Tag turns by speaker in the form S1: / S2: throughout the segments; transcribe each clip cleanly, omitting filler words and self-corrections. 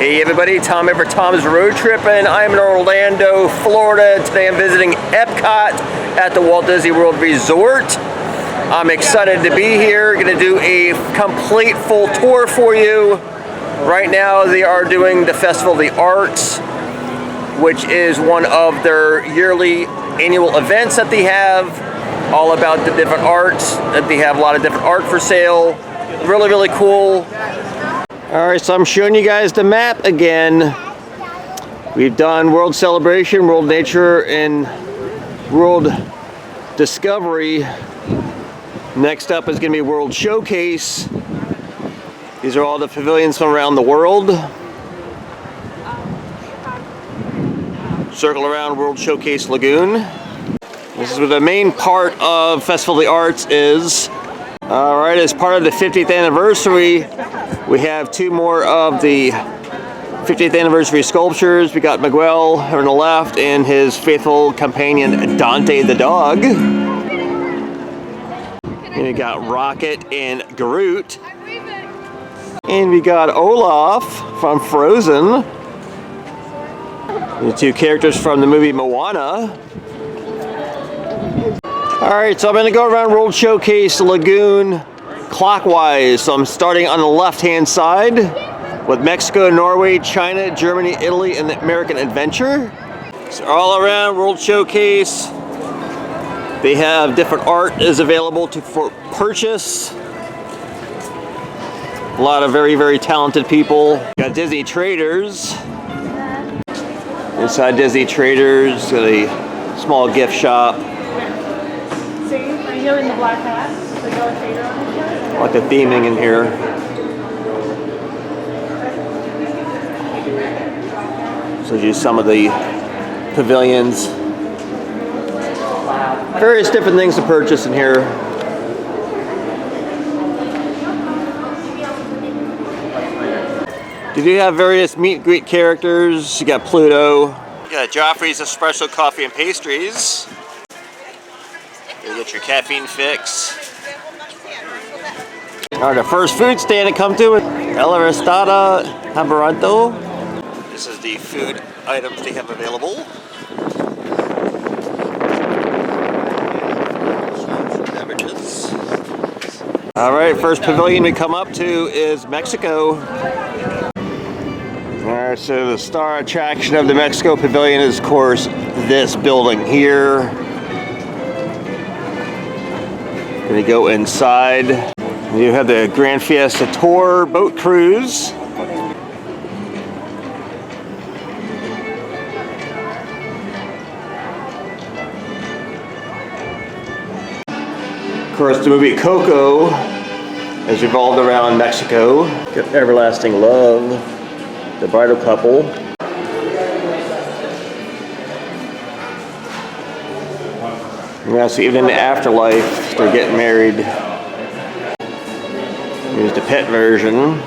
S1: Hey everybody, Tom here for Tom's Road Trippin'. I'm in Orlando, Florida. Today I'm visiting Epcot at the Walt Disney World Resort. I'm excited to be here. Gonna do a complete full tour for you. Right now they are doing the Festival of the Arts, which is one of their yearly annual events that they have, all about the different arts, that they have a lot of different art for sale. Really, really cool. Alright, so I'm showing you guys the map again. We've done World Celebration, World Nature, and World Discovery. Next up is going to be World Showcase. These are all the pavilions from around the world. Circle around World Showcase Lagoon. This is where the main part of Festival of the Arts is. Alright, as part of the 50th anniversary, we have two more of the 50th anniversary sculptures. We got Miguel on the left and his faithful companion Dante the dog. And we got Rocket and Groot. And we got Olaf from Frozen. The two characters from the movie Moana. Alright, so I'm going to go around World Showcase Lagoon clockwise. So I'm starting on the left-hand side with Mexico, Norway, China, Germany, Italy, and the American Adventure. So all around World Showcase, they have different art is available for purchase. A lot of very, very talented people. Got Disney Traders. Inside Disney Traders, got a small gift shop.
S2: So are you in the black hat? The Darth Vader on it?
S1: I like the theming in here. So just some of the pavilions. Various different things to purchase in here. You do have various meet and greet characters. You got Pluto. You got Joffrey's Espresso Coffee and Pastries. You get your caffeine fix. Alright, the first food stand to come to is El Arrestada Hamburrito. This is the food items they have available. Beverages. Alright, first pavilion we come up to is Mexico. Alright, so the star attraction of the Mexico Pavilion is, of course, this building here. Gonna go inside. You have the Grand Fiesta Tour boat cruise. Of course, the movie Coco has revolved around Mexico. Got Everlasting Love, the bridal couple. Yeah, so even in the afterlife, they're getting married. Here's the pet version.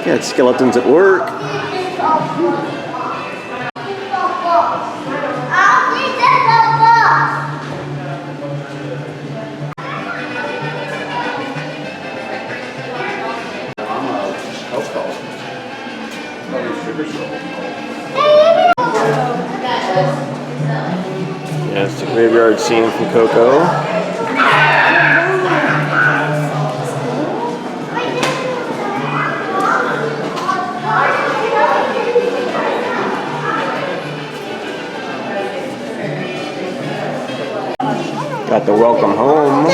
S1: Got skeletons at work. Yeah, it's the graveyard scene from Coco. Got the welcome home.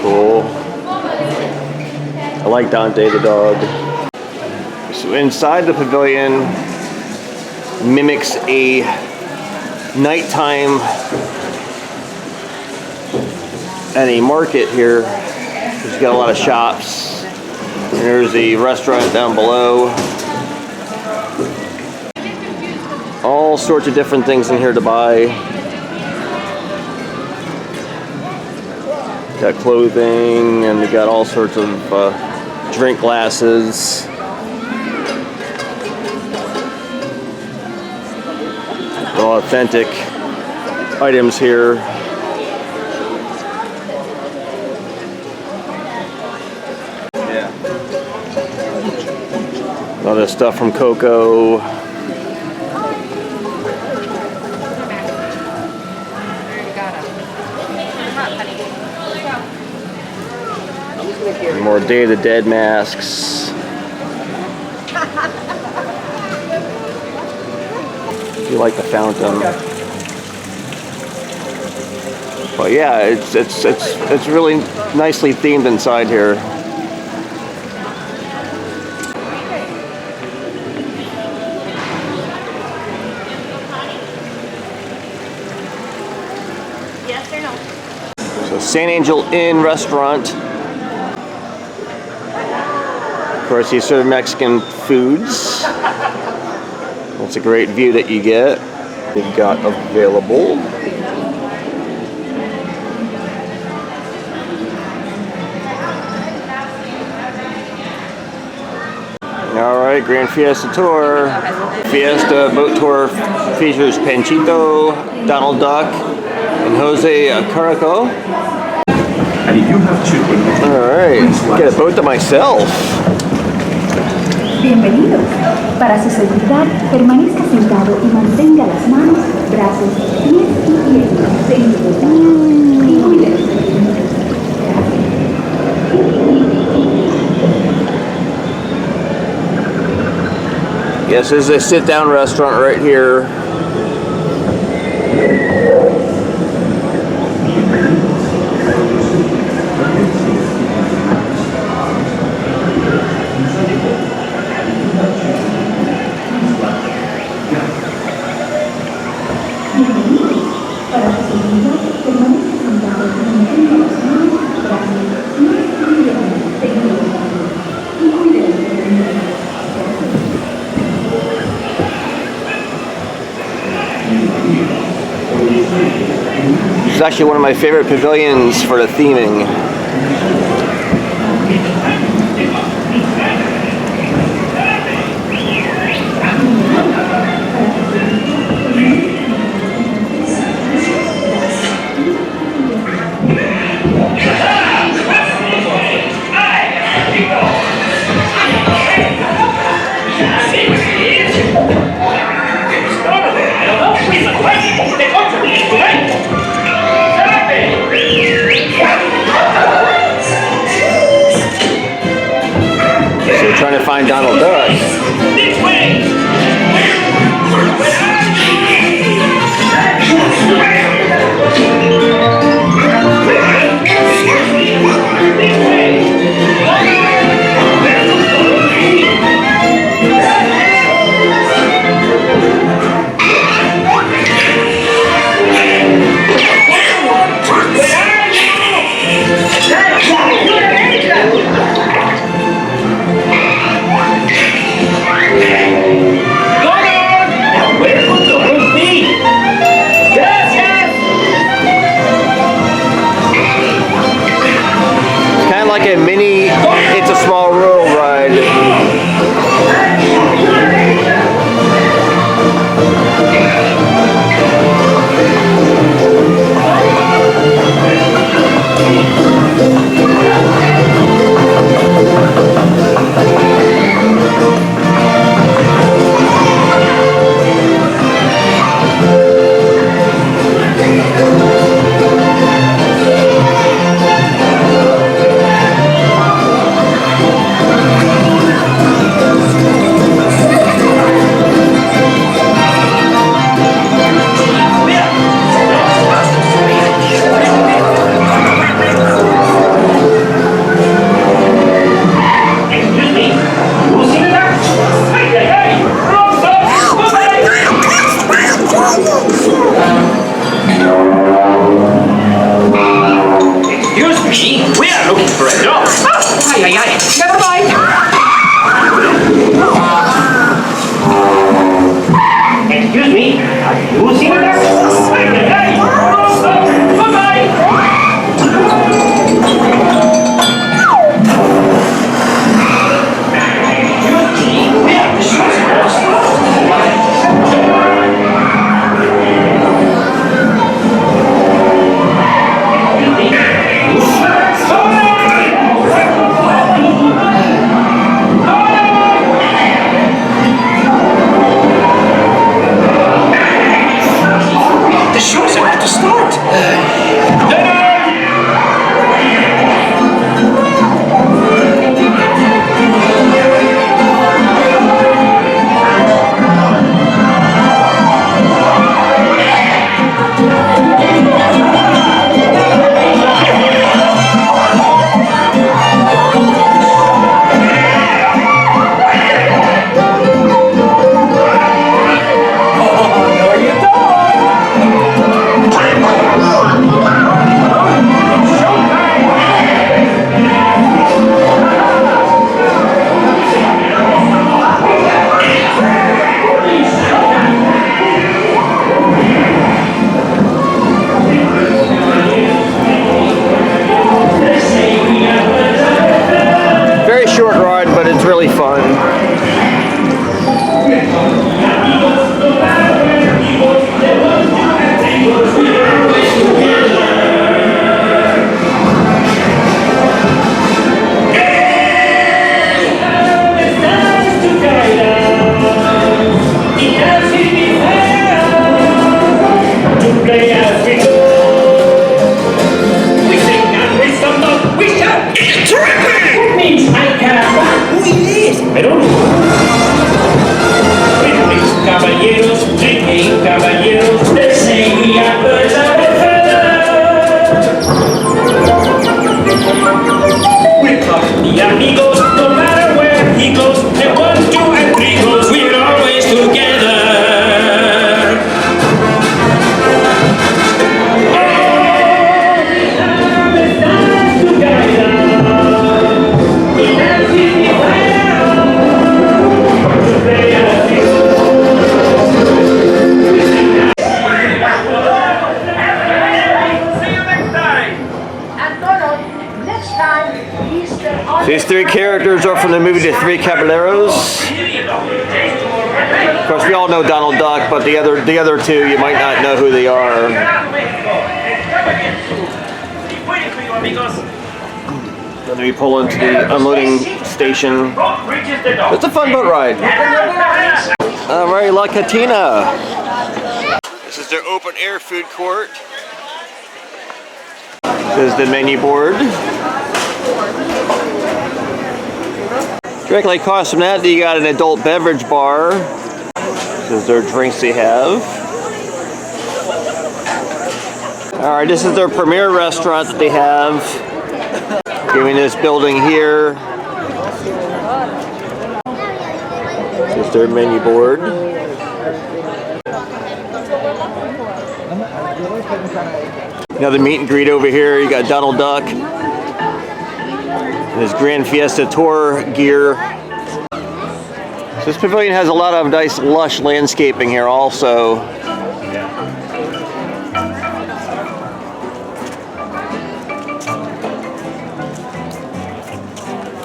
S1: Cool. I like Dante the dog. So inside the pavilion mimics a nighttime at a market here. There's got a lot of shops. And there's a restaurant down below. All sorts of different things in here to buy. Got clothing, and they got all sorts of drink glasses. All authentic items here. Yeah. All this stuff from Coco. More Day of the Dead masks. You like the fountain. But yeah, it's really nicely themed inside here.
S2: Yes or no?
S1: So San Angel Inn restaurant. Of course, you serve Mexican foods. That's a great view that you get. We've got available. All right, Grand Fiesta Tour. Fiesta boat tour features Panchito, Donald Duck, and Jose Caraco.
S3: And if you have children,
S1: All right, get a boat to myself.
S4: Bienvenidos. Para su seguridad, permanezca sentado y mantenga las manos, brazos, pies y piernas dentro del baño y cuídese.
S1: Yes, this is a sit-down restaurant right here. This is actually one of my favorite pavilions for the theming. So trying to find Donald Duck.
S5: This way!
S1: Like a mini It's a Small World ride. really fun.
S5: I don't know. Caballeros, drinking caballeros, they say we are birds of a feather. We're talking the amigos, no matter where he goes, and 1, 2, and 3 goes, we're always together.
S1: These three characters are from the movie The Three Caballeros. Of course, we all know Donald Duck, but the other two, you might not know who they are. Then we pull into the unloading station. It's a fun boat ride. Alright, La Catina. This is their open air food court. This is the menu board. Directly across from that, you got an adult beverage bar. This is their drinks they have. Alright, this is their premier restaurant that they have. Here in this building here. This is their menu board. Another meet and greet over here. You got Donald Duck. His Grand Fiesta Tour gear. So this pavilion has a lot of nice lush landscaping here also.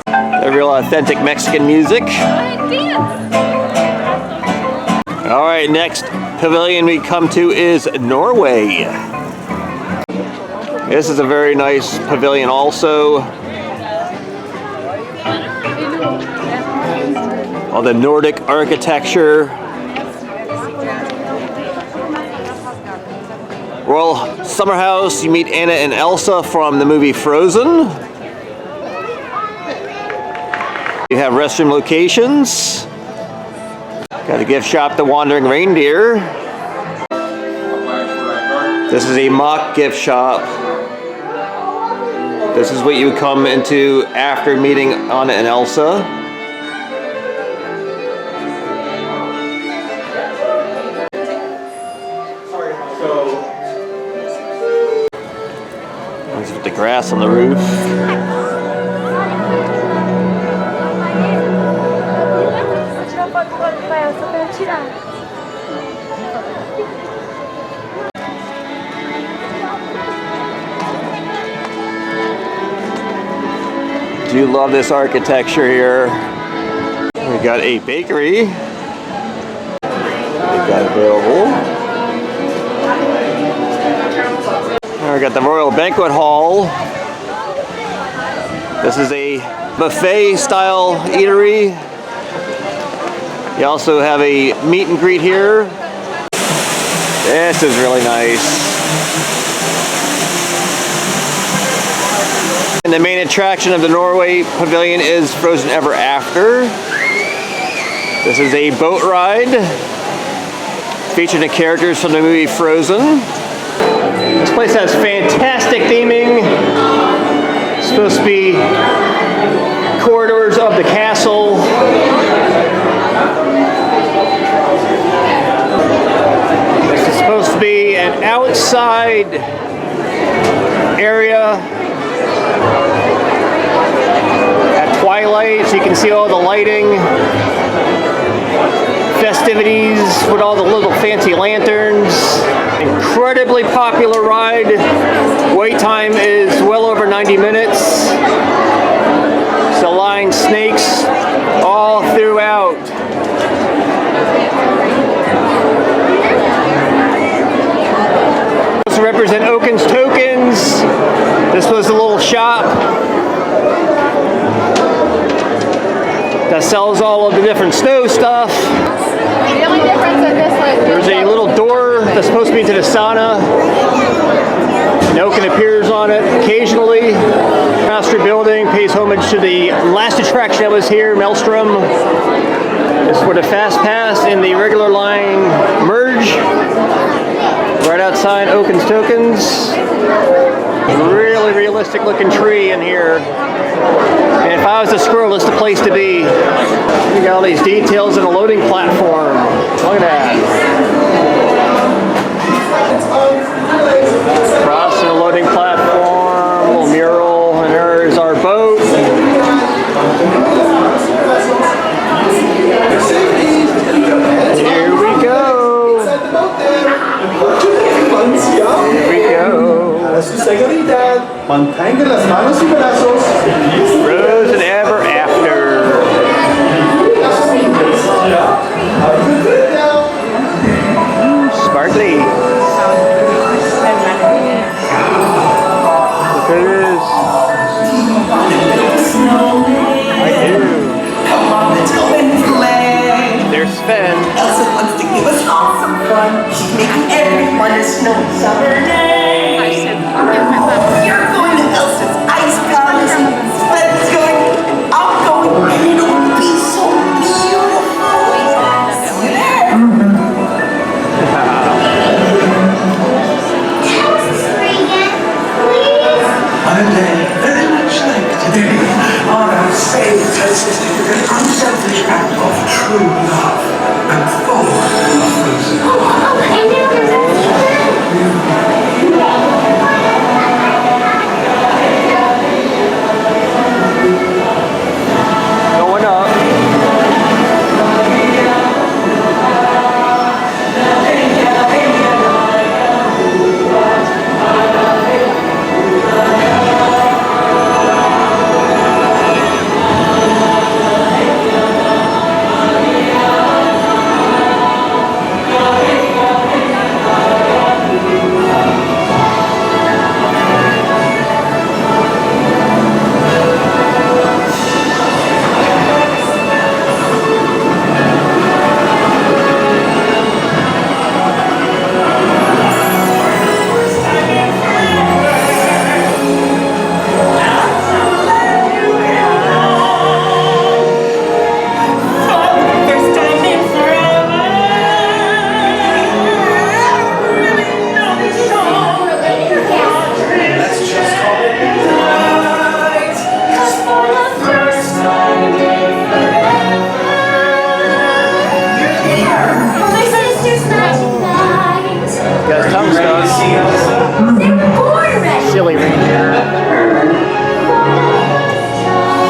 S1: A real authentic Mexican music. Alright, next pavilion we come to is Norway. This is a very nice pavilion also. All the Nordic architecture. Royal Summer House, you meet Anna and Elsa from the movie Frozen. You have restroom locations. Got a gift shop, The Wandering Reindeer. This is a mock gift shop. This is what you would come into after meeting Anna and Elsa. With the grass on the roof. Do love this architecture here. We got a bakery. We got available. We got the Royal Banquet Hall. This is a buffet style eatery. You also have a meet and greet here. This is really nice. And the main attraction of the Norway Pavilion is Frozen Ever After. This is a boat ride featuring the characters from the movie Frozen. This place has fantastic theming. It's supposed to be corridors of the castle. This is supposed to be an outside area at twilight, so you can see all the lighting, festivities with all the little fancy lanterns. Incredibly popular ride. Wait time is well over 90 minutes. So line snakes This was a little shop that sells all of the different snow stuff.
S2: The only difference in this one,
S1: There's a little door that's supposed to be to the sauna. An Oaken appears on it occasionally. Master building pays homage to the last attraction that was here, Maelstrom. This is where the Fast Pass and the regular line merge. Right outside Oaken's Tokens. Really realistic looking tree in here. And if I was a squirrel, it's the place to be. We got all these details in a loading platform. Look at that. Crossing a loading platform, little mural, and there's our boat. Here we go. Here we go.
S6: A su seguridad, mantenga las manos y brazos.
S1: Rose and ever after. Sparkly. Look at this. I do. There's Sven.
S7: Elsa wants to give us all some fun. She's making everyone a snow summer day. You're going to Elsa's ice palace. Sven's going. I'm going. And it'll be so beautiful. See you there.
S4: Tell us the story again, please.
S8: On a day very much like today, on our faith tested an unselfish act of true love and full of frozen.
S4: Oh, and now there's a
S1: Going up.
S7: First time in forever. Really know this song.
S6: Let's just call it
S7: Right. 'Cause for the first time in forever, you're here.
S4: my sister's magic night.
S1: Got his tongue stuck.
S4: They were born ready.
S1: Silly reindeer.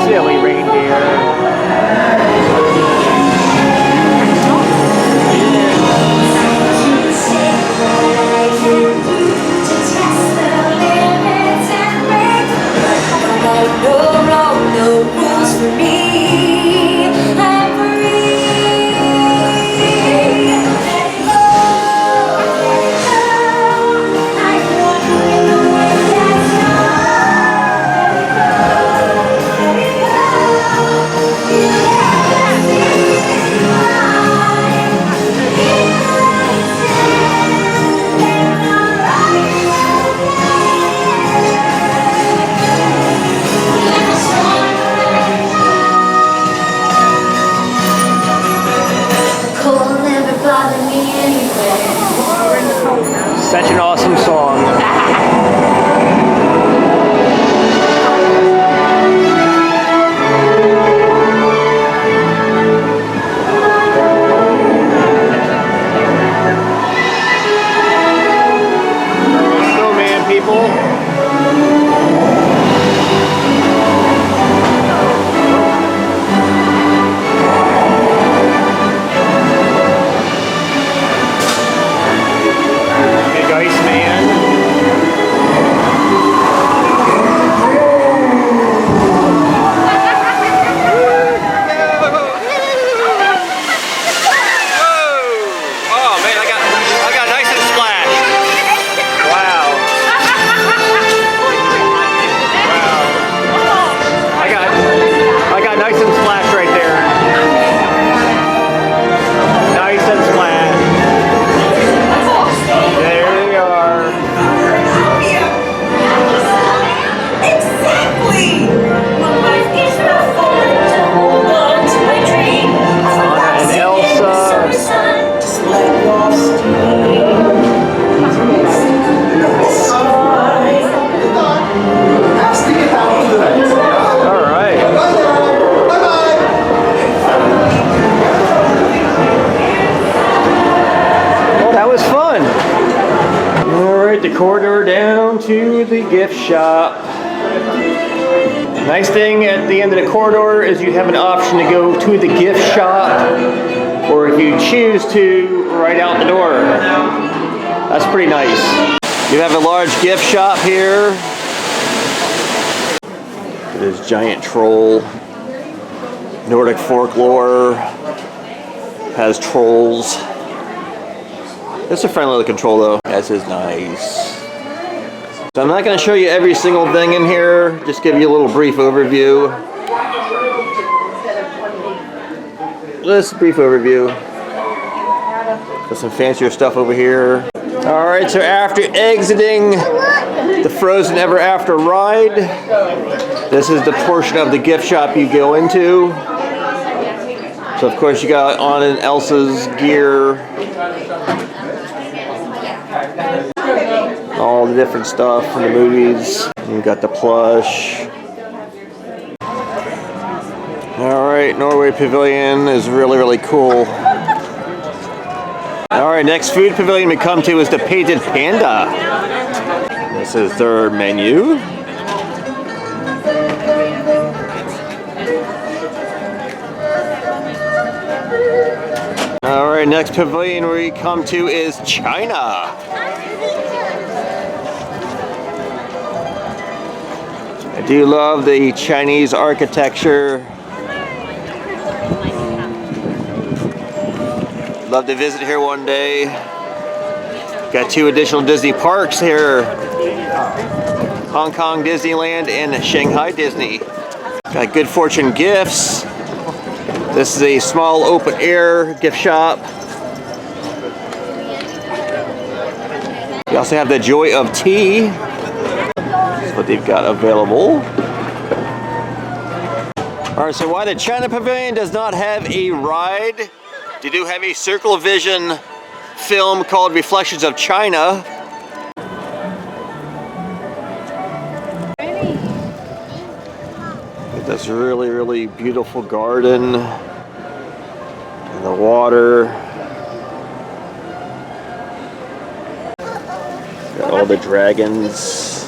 S1: Silly reindeer.
S4: To test the limits and break.
S7: No rules for me. I'm free. Let it go.
S4: I want you in the way that's
S7: Let it go.
S4: you have to see
S1: the gift shop. Nice thing at the end of the corridor is you have an option to go to the gift shop, or if you choose to, right out the door. That's pretty nice. You have a large gift shop here. This giant troll. Nordic folklore has trolls. It's a friendly looking troll though. This is nice. So I'm not going to show you every single thing in here, just give you a little brief overview. Just a brief overview. Got some fancier stuff over here. Alright, so after exiting the Frozen Ever After ride, this is the portion of the gift shop you go into. So of course you got Anna and Elsa's gear. All the different stuff from the movies. You got the plush. Alright, Norway Pavilion is really, really cool. Alright, next food pavilion we come to is the Painted Panda. This is their menu. Alright, next pavilion we come to is China. I do love the Chinese architecture. Love to visit here one day. Got 2 additional Disney parks here. Hong Kong Disneyland and Shanghai Disney. Got Good Fortune Gifts. This is a small open air gift shop. We also have the Joy of Tea. That's what they've got available. Alright, so why the China Pavilion does not have a ride? They do have a Circle Vision film called Reflections of China. This really, really beautiful garden and the water. Got all the dragons.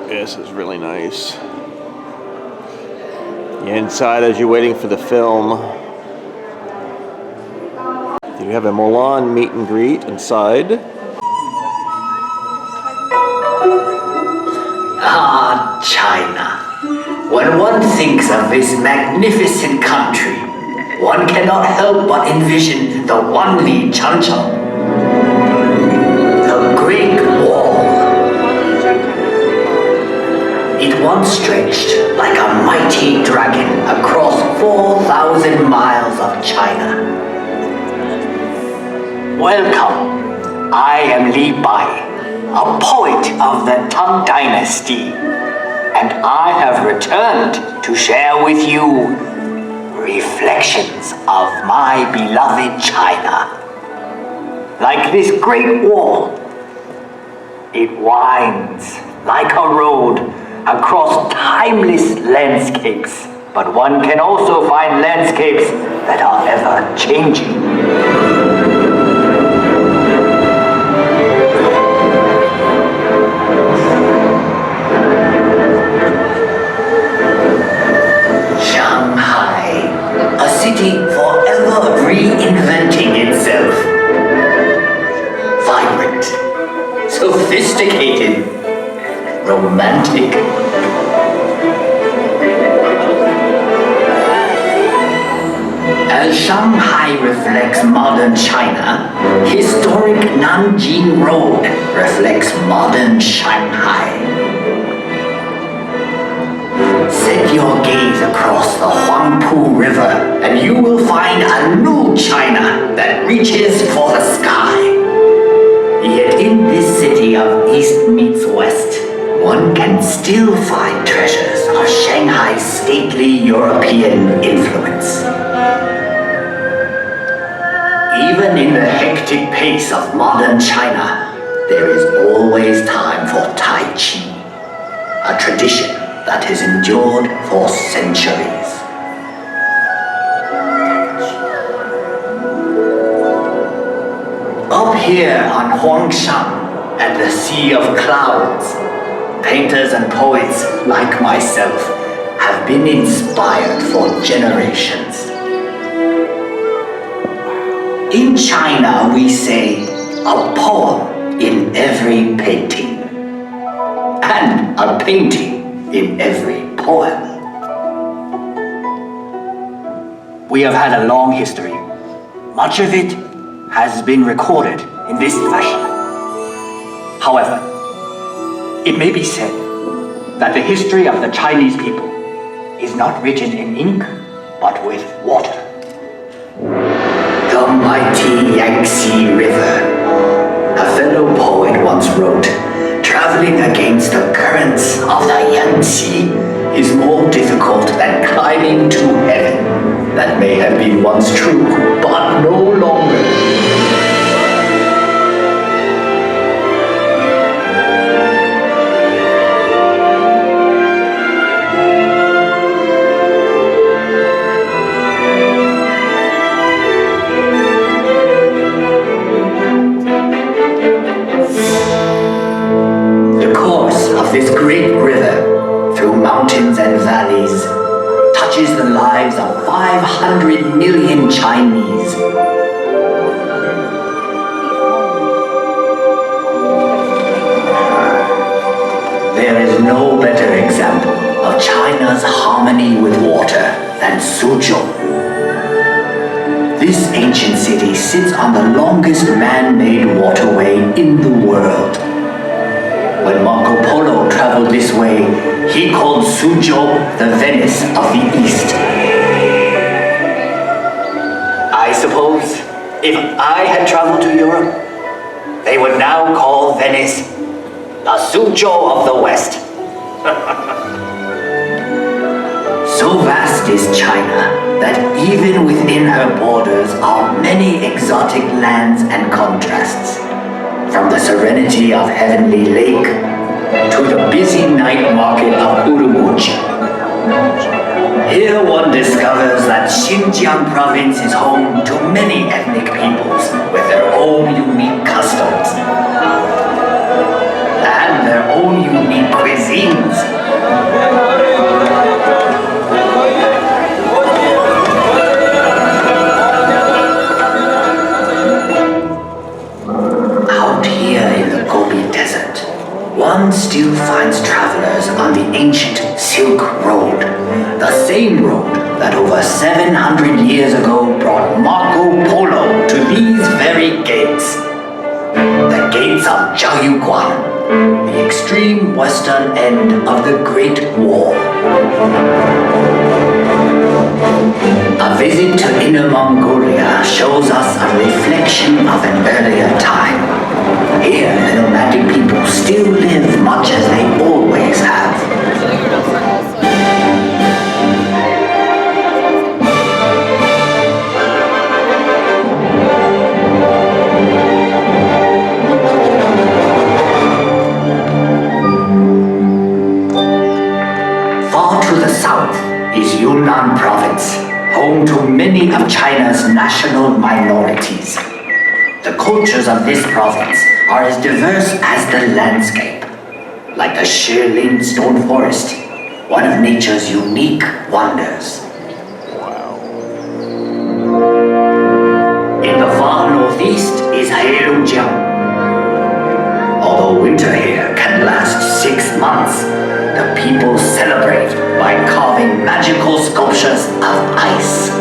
S1: This is really nice. Inside, as you're waiting for the film, you have a Mulan meet and greet inside.
S9: Ah, China. When one thinks of this magnificent country, one cannot help but envision the Wanli Changcheng, the Great Wall. It once stretched like a mighty dragon across 4,000 miles of China. Welcome, I am Li Bai, a poet of the Tang Dynasty, and I have returned to share with you reflections of my beloved China. Like this great wall, it winds like a road across timeless landscapes, but one can also find landscapes that are ever changing. Shanghai, a city forever reinventing itself. Vibrant, sophisticated, romantic. As Shanghai reflects modern China, historic Nanjing Road reflects modern Shanghai. Set your gaze across the Huangpu River and you will find a new China that reaches for the sky. Yet in this city of East meets West, one can still find treasures of Shanghai's stately European influence. Even in the hectic pace of modern China, there is always time for Tai Chi. a tradition that has endured for centuries. Up here on Huangshan at the Sea of Clouds, painters and poets like myself have been inspired for generations. In China, we say a poem in every painting, and a painting in every poem. We have had a long history. Much of it has been recorded in this fashion. However, it may be said that the history of the Chinese people is not written in ink, but with water. The mighty Yangtze River, a fellow poet once wrote, traveling against the currents of the Yangtze is more difficult than climbing to heaven. That may have been once true, but no longer. The course of this great river through mountains and valleys touches the lives of 500 million Chinese. There is no better example of China's harmony with water than Suzhou. This ancient city sits on the longest man-made waterway in the world. When Marco Polo traveled this way, he called Suzhou the Venice of the East. I suppose if I had traveled to Europe, they would now call Venice the Suzhou of the West. So vast is China that even within her borders are many exotic lands and contrasts. From the serenity of Heavenly Lake to the busy night market of Urumqi. Here one discovers that Xinjiang province is home to many ethnic peoples with their own unique customs and their own unique cuisines. One still finds travelers on the ancient Silk Road, the same road that over 700 years ago brought Marco Polo to these very gates. The gates of Zhaoyuguan, the extreme western end of the Great Wall. A visit to Inner Mongolia shows us a reflection of an earlier time. Here, the nomadic people still live much as they always have. Far to the south is Yunnan province, home to many of China's national minorities. The cultures of this province are as diverse as the landscape, like the Shilin stone forest, one of nature's unique wonders. In the far northeast is Heilongjiang. Although winter here can last 6 months, the people celebrate by carving magical sculptures of ice.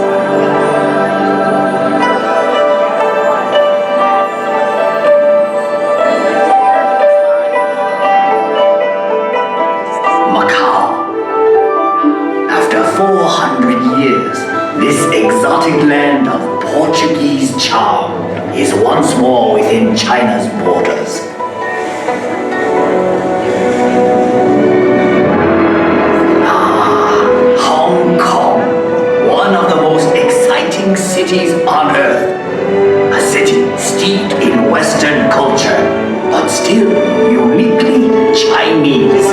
S9: After 400 years, this exotic land of Portuguese charm is once more within China's borders. Hong Kong, one of the most exciting cities on earth. A city steeped in Western culture, but still uniquely Chinese.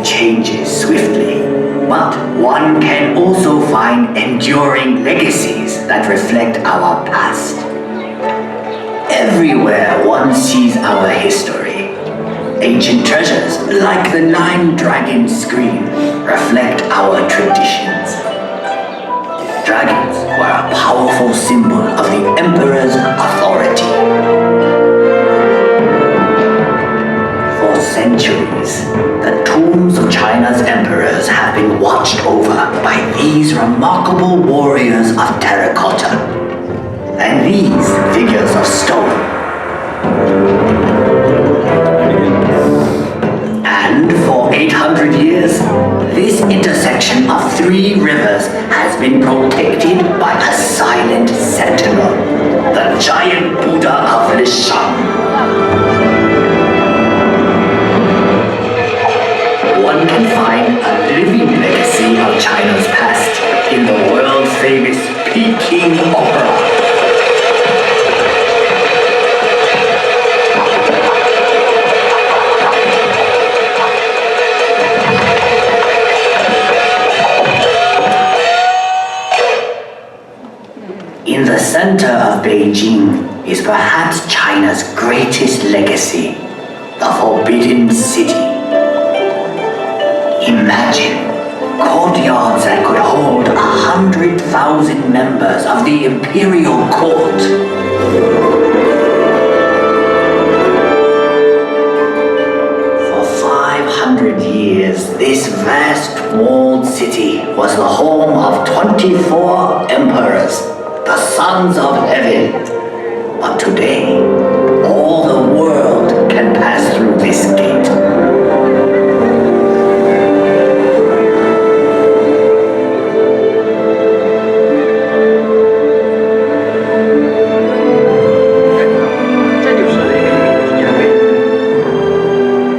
S9: changes swiftly, but one can also find enduring legacies that reflect our past. Everywhere one sees our history. Ancient treasures like the 9 dragon screen reflect our traditions. Dragons were a powerful symbol of the emperor's authority. For centuries, the tombs of China's emperors have been watched over by these remarkable warriors of terracotta and these figures of stone. And for 800 years, this intersection of 3 rivers has been protected by a silent sentinel, the giant Buddha of Lishan. One can find a living legacy of China's past in the world famous Peking Opera. In the center of Beijing is perhaps China's greatest legacy, the Forbidden City. Imagine courtyards that could hold 100,000 members of the imperial court. For 500 years, this vast walled city was the home of 24 emperors, the sons of heaven. But today, all the world can pass through this gate.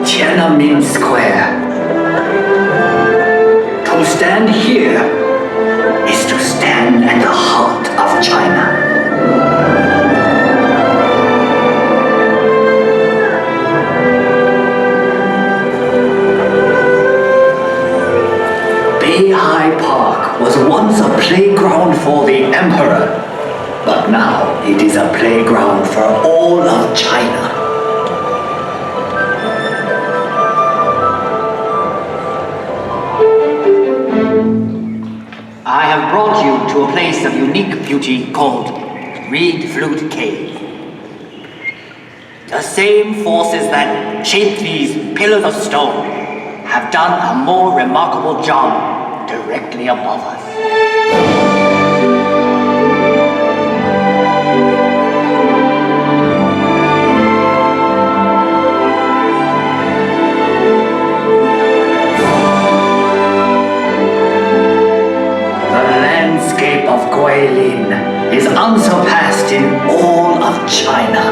S9: Tiananmen Square. To stand here is to stand at the heart of China. Beihai Park was once a playground for the emperor, but now it is a playground for all of China. I have brought you to a place of unique beauty called Reed Flute Cave. The same forces that shaped these pillars of stone have done a more remarkable job directly above us. Of Guilin is unsurpassed in all of China.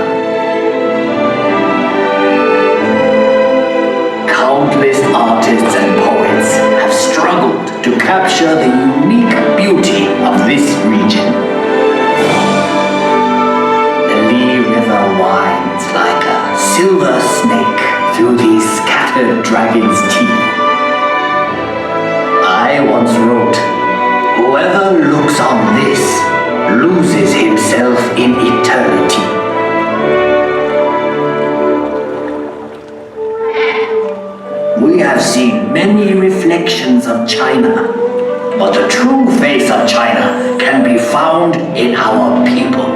S9: Countless artists and poets have struggled to capture the unique beauty of this region. The Li River winds like a silver snake through these scattered dragon's teeth. I once wrote, "Whoever looks on this loses himself in eternity." We have seen many reflections of China, but the true face of China can be found in our people.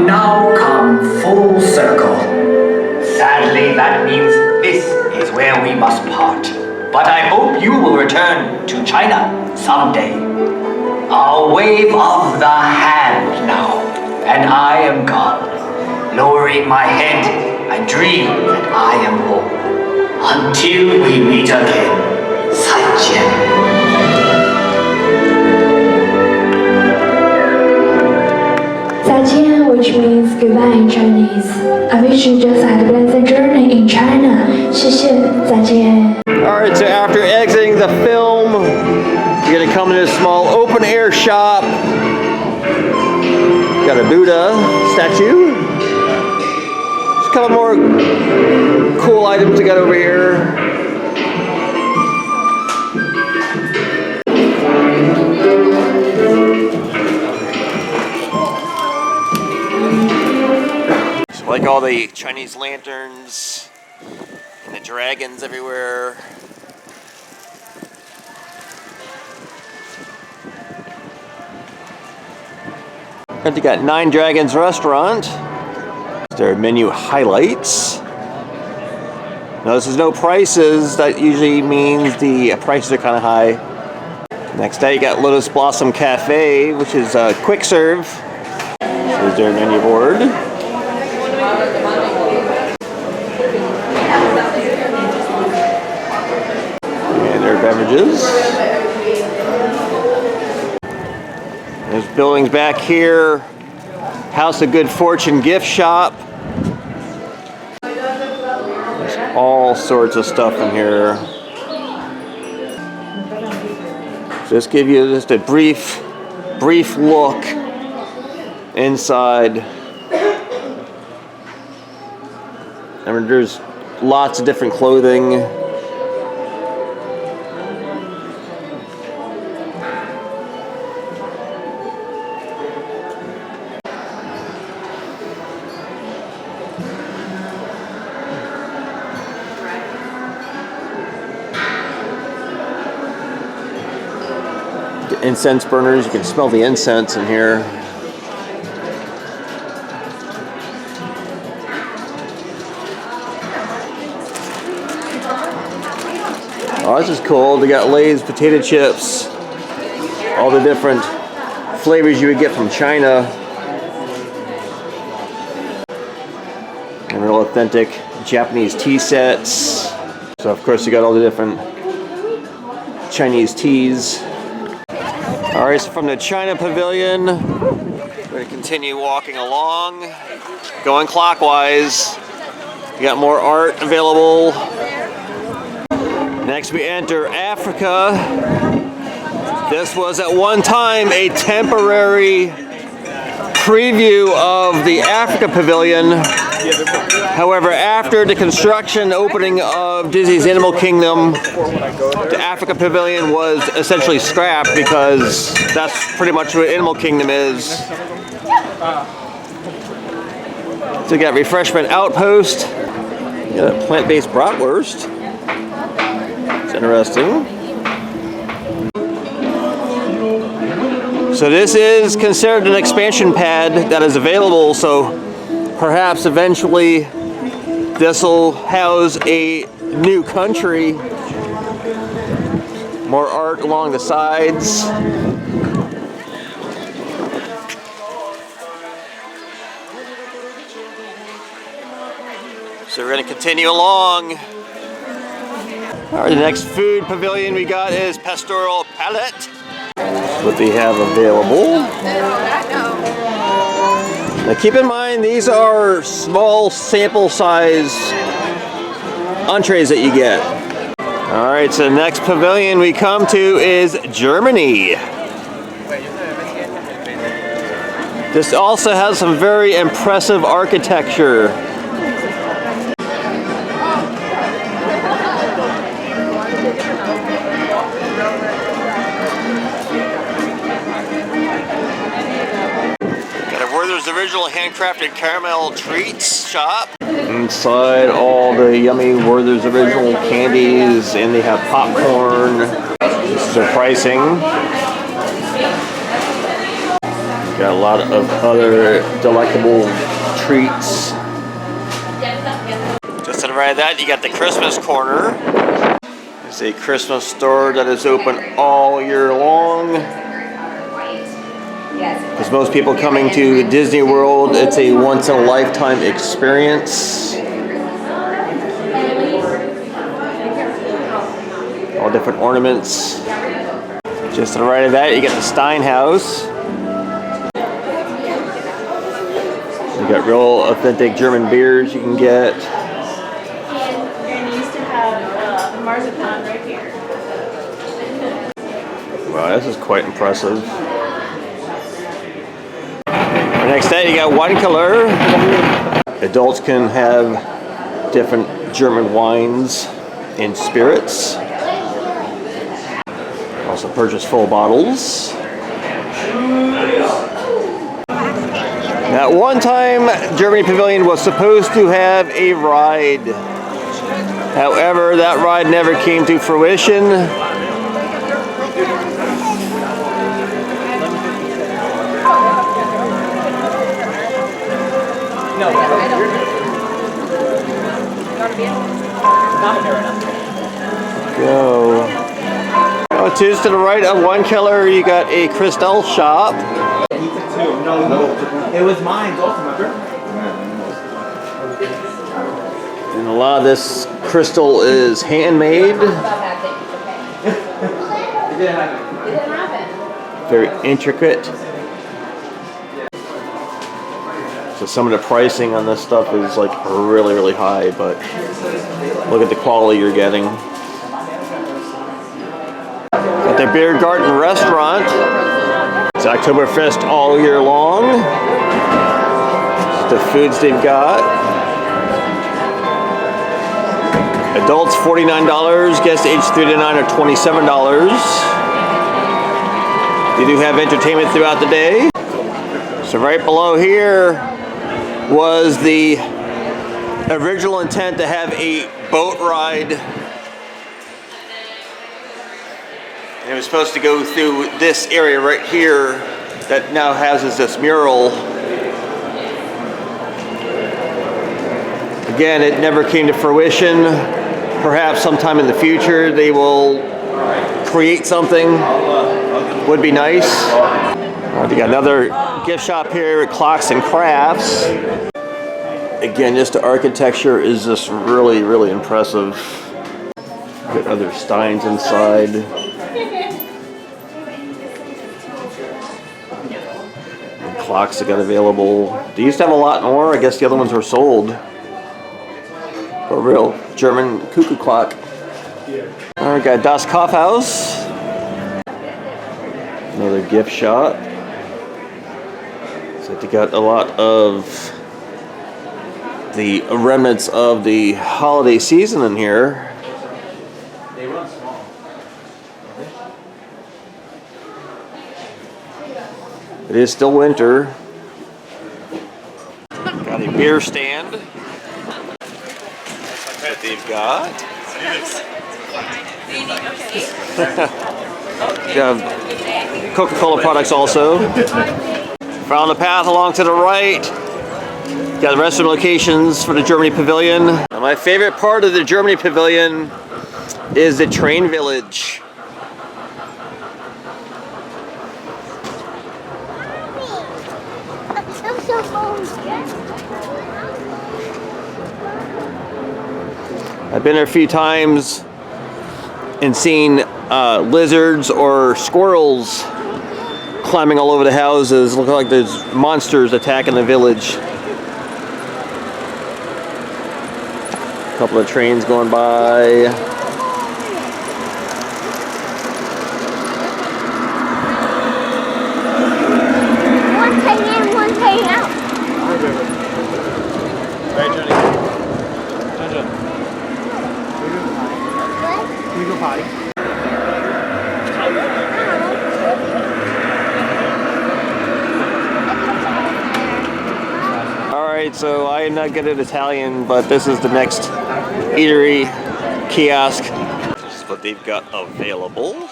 S9: Now come full circle. Sadly, that means this is where we must part. But I hope you will return to China someday. A wave of the hand now, and I am gone. Lowering my head, I dream that I am home. Until we meet again, 再见.
S4: Which means goodbye in Chinese. I wish you just had a pleasant journey in China. 谢谢，再见.
S1: Alright, so after exiting the film, you're going to come to this small open air Buddha statue. There's a couple more cool items we got over here. So like all the Chinese lanterns and the dragons everywhere. And you got Nine Dragons Restaurant. Their menu highlights. Notice there's no prices. That usually means the prices are kind of high. Next up, you got Lotus Blossom Cafe, which is quick serve. Here's their menu board. And their beverages. There's buildings back here. House of Good Fortune gift shop. There's all sorts of stuff in here. Just give you just a brief look inside. I mean, there's lots of different clothing. Incense burners, you can smell the incense in here. Oh, this is cool. They got Lay's potato chips. All the different flavors you would get from China. And real authentic Japanese tea sets. So of course you got all the different Chinese teas. All right, so from the China Pavilion, we're going to continue walking along, going clockwise. We got more art available. Next we enter Africa. This was at one time a temporary preview of the Africa Pavilion. However, after the construction opening of Disney's Animal Kingdom, the Africa Pavilion was essentially scrapped because that's pretty much what Animal Kingdom is. So you got Refreshment Outpost. You got a plant-based bratwurst. It's interesting. So this is considered an expansion pad that is available, so perhaps eventually this will house a new country. More art along the sides. So we're going to continue along. All right, the next food pavilion we got is Pastoral Palette. That's what they have available. Now keep in mind, these are small sample size entrees that you get. All right, so the next pavilion we come to is Germany. This also has some very impressive architecture. Werther's Original Handcrafted Caramel Treats shop. Inside all the yummy Werther's Original candies, and they have popcorn. This is their pricing. Got a lot of other delectable treats. Just to the right of that, you got the Christmas corner. It's a Christmas store that is open all year long. Because most people coming to Disney World, it's a once-in-a-lifetime experience. All different ornaments. Just to the right of that, you get the Stein House. You got real authentic German beers you can get.
S2: And you used to have marzipan right here.
S1: Wow, this is quite impressive. Next Alright, you got wine color. Adults can have different German wines and spirits. Also purchase full bottles. At one time, Germany Pavilion was supposed to have a ride. However, that ride never came to fruition. Go. Oh, to the right of Wine Keller, you got a Crystal shop.
S6: No, it was mine, also my birthday.
S1: And a lot of this crystal is handmade. Very intricate. So some of the pricing on this stuff is like really, really high, but look at the quality you're getting. At the Beer Garden Restaurant, it's Oktoberfest all year long. The foods they've got. Adults $49, guests age 3 to 9 are $27. They do have entertainment throughout the day. So right below here was the original intent to have a boat ride. And it was supposed to go through this area right here that now houses this mural. Again, it never came to fruition. Perhaps sometime in the future they will create something. Would be nice. We got another gift shop here at Clocks and Crafts. Again, just the architecture is just really, really impressive. Got other steins inside. Clocks that got available. They used to have a lot more. I guess the other ones were sold. A real German cuckoo clock. Alright, got Das Kaufhaus. Another gift shop. So they got a lot of the remnants of the holiday season in here.
S6: They run small.
S1: It is still winter. Got a beer stand that they've got. You have Coca-Cola products also. Found the path along to the right. Got the restroom locations for the Germany Pavilion. Now, my favorite part of the Germany Pavilion is the train village. I've been there a few times and seen lizards or squirrels climbing all over the houses. Look like there's monsters attacking the village. A couple of trains going by.
S10: One paying in, one paying out.
S6: Right, Johnny. Johnny. Can you go potty?
S1: Alright, so I am not good at Italian, but this is the next eatery kiosk. This is what they've got available.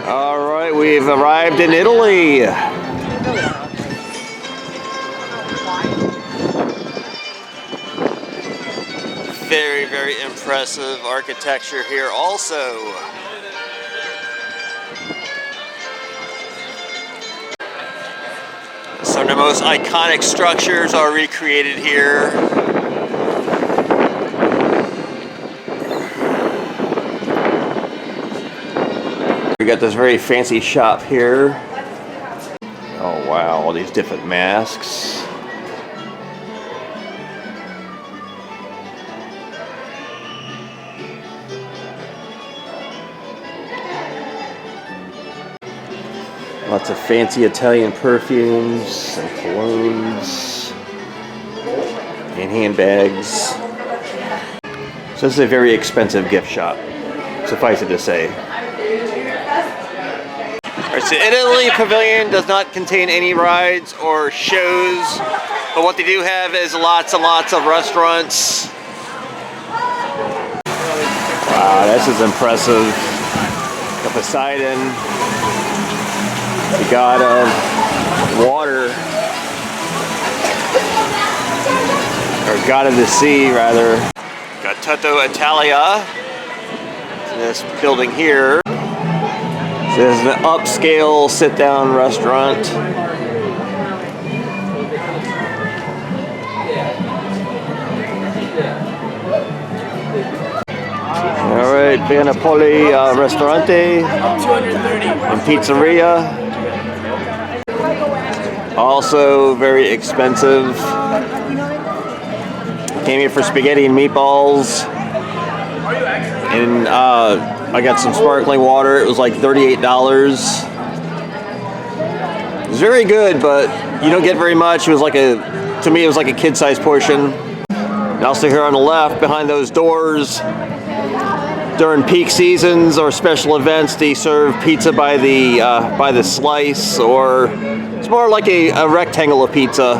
S1: Alright, we've arrived in Italy. Very, very impressive architecture here also. Some of the most iconic structures are recreated here. We got this very fancy shop here. Oh wow, all these different masks. Lots of fancy Italian perfumes and colognes and handbags. So this is a very expensive gift shop, suffice it to say. Alright, so Italy Pavilion does not contain any rides or shows, but what they do have is lots and lots of restaurants. Wow, this is impressive. The Poseidon, the god of water, or god of the sea rather. Got Tutto Italia, this building here. So this is an upscale sit-down restaurant. Alright, Via Napoli Ristorante and Pizzeria. Also very expensive. Came here for spaghetti and meatballs. And I got some sparkling water. It was like $38. It was very good, but you don't get very much. It was like to me, it was like a kid-sized portion. And also here on the left, behind those doors, during peak seasons or special events, they serve pizza by the slice, or it's more like a rectangle of pizza,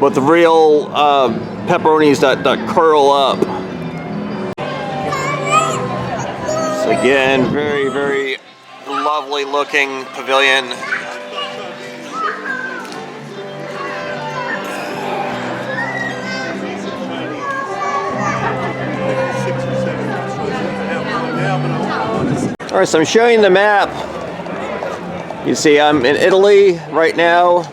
S1: with the real pepperonis that curl up. So again, very, very lovely looking pavilion. All right, so I'm showing the map. You see I'm in Italy right now.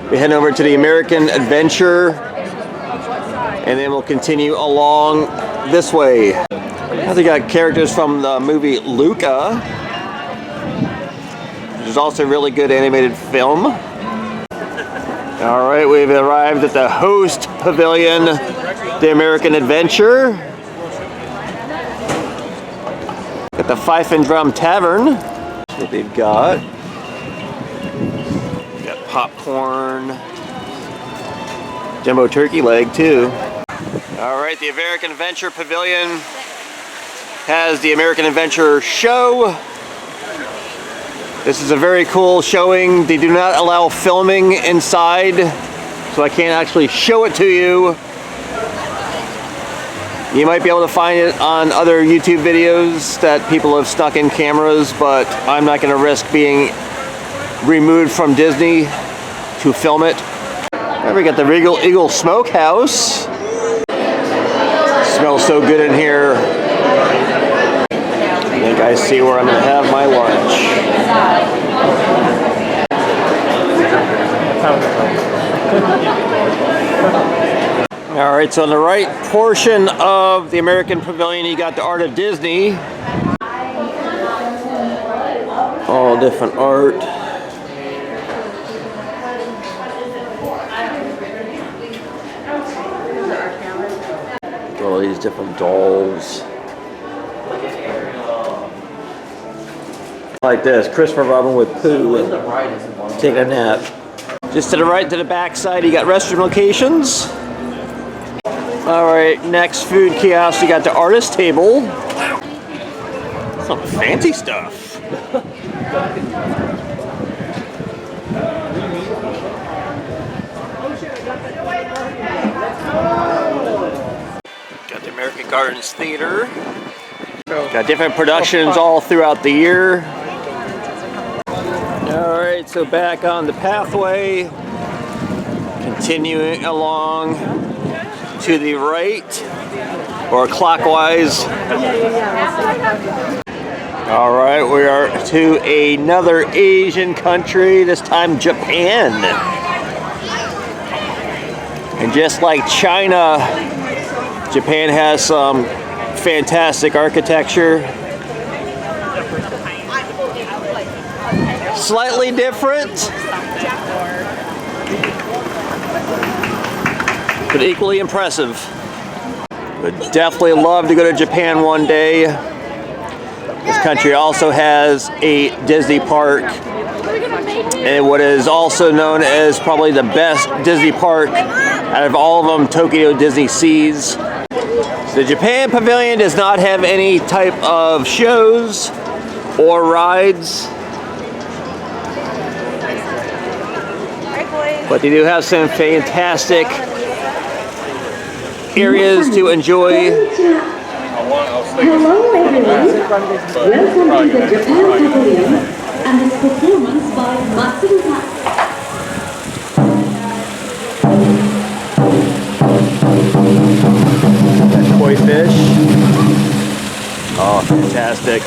S1: We're heading over to the American Adventure, and then we'll continue along this way. Now they got characters from the movie Luca, which is also a really good animated film. All right, we've arrived at the host pavilion, the American Adventure. Got the Fife and Drum Tavern. That's what they've got. Got popcorn. Jumbo turkey leg too. All right, the American Adventure Pavilion has the American Adventure show. This is a very cool showing. They do not allow filming inside, so I can't actually show it to you. You might be able to find it on other YouTube videos that people have stuck in cameras, but I'm not going to risk being removed from Disney to film it. There we got the Regal Eagle Smokehouse. Smells so good in here. I think I see where I'm going to have my lunch. All right, so on the right portion of the American Pavilion, you got the Art of Disney. All different art. All these different dolls. Like this, Christopher Robin with Pooh and taking a nap. Just to the right, to the back side, you got restroom locations. All right, next food kiosk, you got the artist table. Some fancy stuff. Got the American Gardens Theater. Got different productions all throughout the year. All right, so back on the pathway, continuing along to the right, or clockwise. All right, we are to another Asian country, this time Japan. And just like China, Japan has some fantastic architecture. Slightly different, but equally impressive. Would definitely love to go to Japan one day. This country also has a Disney park and what is also known as probably the best Disney park out of all of them, Tokyo Disney Seas. The Japan Pavilion does not have any type of shows or rides, but they do have some fantastic areas to enjoy.
S4: Hello everyone, welcome to the Japan Pavilion and this performance by Matsuda.
S1: Koi fish. Oh, fantastic.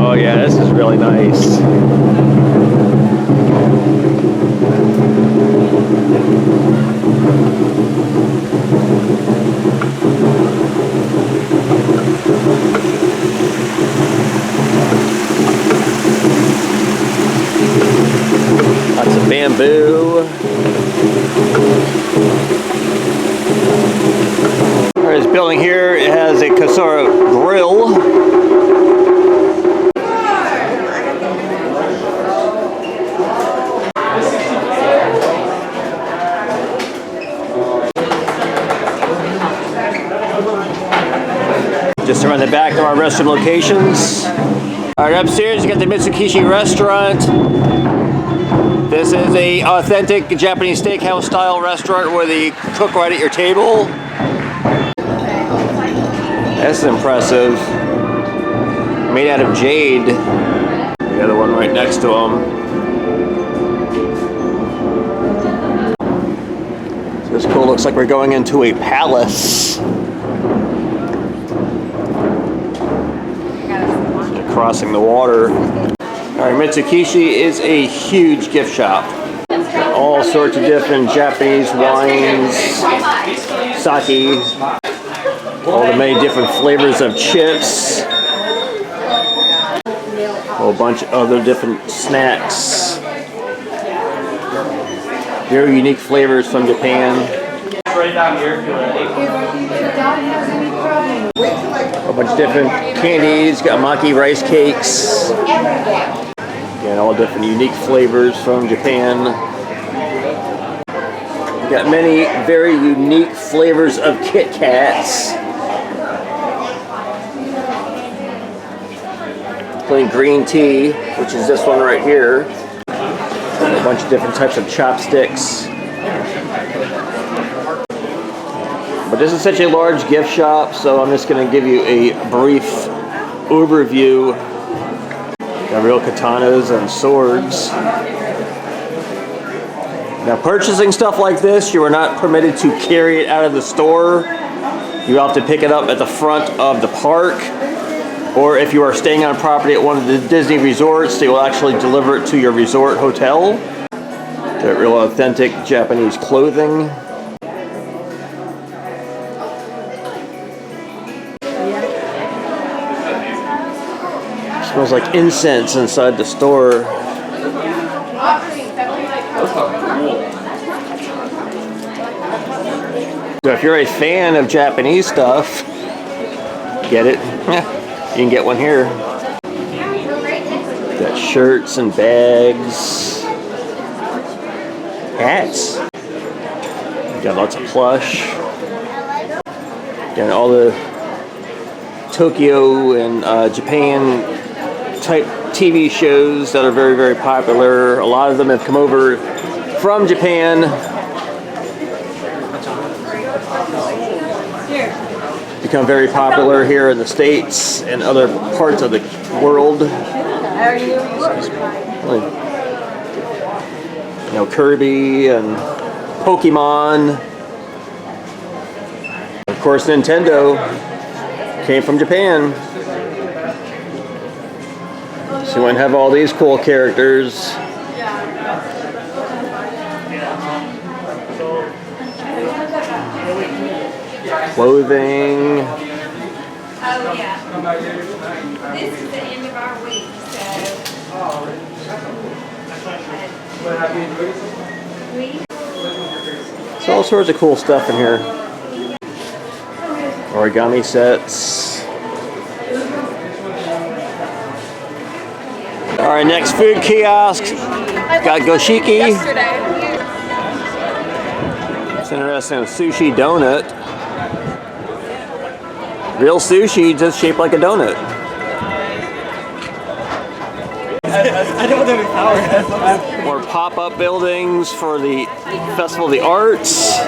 S1: Oh yeah, this is really nice. Lots of bamboo. This building here, it has a Kasura grill. Just around the back of our restroom locations. All right, upstairs you got the Mitsukishi restaurant. This is a authentic Japanese steakhouse style restaurant where they cook right at your table. That's impressive. Made out of jade. The other one right next to them. So this cool, looks like we're going into a palace. Crossing the water. Alright, Mitsukishi is a huge gift shop. All sorts of different Japanese wines, sake, all the many different flavors of chips, a whole bunch of other different snacks. Very unique flavors from Japan.
S5: Right down here if you're ready.
S1: A bunch of different candies, got maki rice cakes. Again, all different unique flavors from Japan. Got many very unique flavors of Kit Kats. Including green tea, which is this one right here. A bunch of different types of chopsticks. But this is such a large gift shop, so I'm just going to give you a brief overview. Got real katanas and swords. Now, purchasing stuff like this, you are not permitted to carry it out of the store. You have to pick it up at the front of the park. Or if you are staying on property at one of the Disney resorts, they will actually deliver it to your resort hotel. Got real authentic Japanese clothing. Smells like incense inside the store. So if you're a fan of Japanese stuff, get it. You can get one here. Got shirts and bags, hats. Got lots of plush. Got all the Tokyo and Japan type TV shows that are very, very popular. A lot of them have come over from Japan. Become very popular here in the States and other parts of the world. You know, Kirby and Pokemon. Of course, Nintendo came from Japan. So you want to have all these cool characters. clothing.
S10: Oh, yeah. This is the end of our week, so.
S1: There's all sorts of cool stuff in here. Origami sets. Alright, next food kiosk. Got goshiki. It's interesting, sushi donut. Real sushi, just shaped like a donut.
S11: I don't know how.
S1: More pop-up buildings for the Festival of the Arts.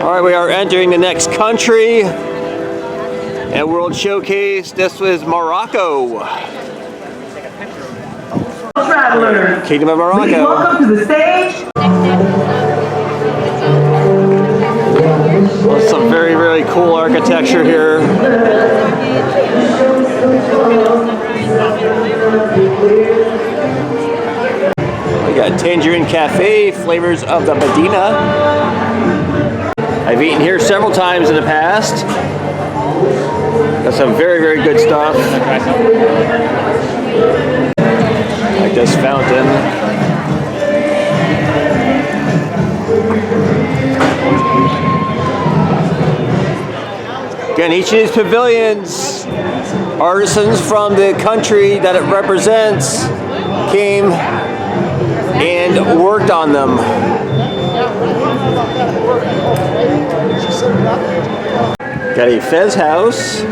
S1: Alright, we are entering the next country. At World Showcase, this was Morocco.
S7: Travelers,
S1: Kingdom of Morocco.
S7: please welcome to the stage.
S1: Well, some very, very cool architecture here. We got Tangerine Cafe, flavors of the Medina. I've eaten here several times in the past. Got some very, very good stuff. Like this fountain. Again, each of these pavilions, artisans from the country that it represents came and worked on them. Got a Fez house.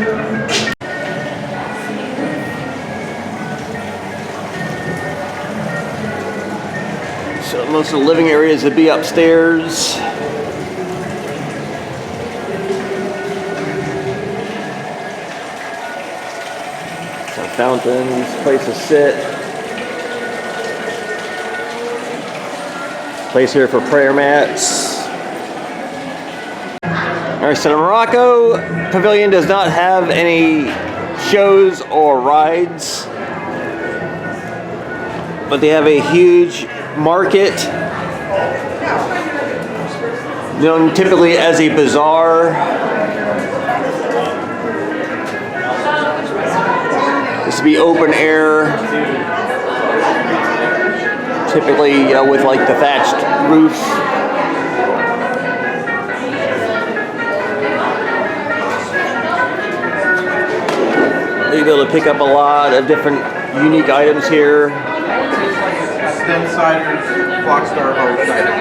S1: So most of the living areas would be upstairs. Some fountains, place to sit. Place here for prayer mats. Alright, so the Morocco Pavilion does not have any shows or rides, but they have a huge market, known typically as a bazaar. This would be open air, typically with like the thatched roof. You'll be able to pick up a lot of different unique items here.
S6: Stem ciders, flock star, hard cider.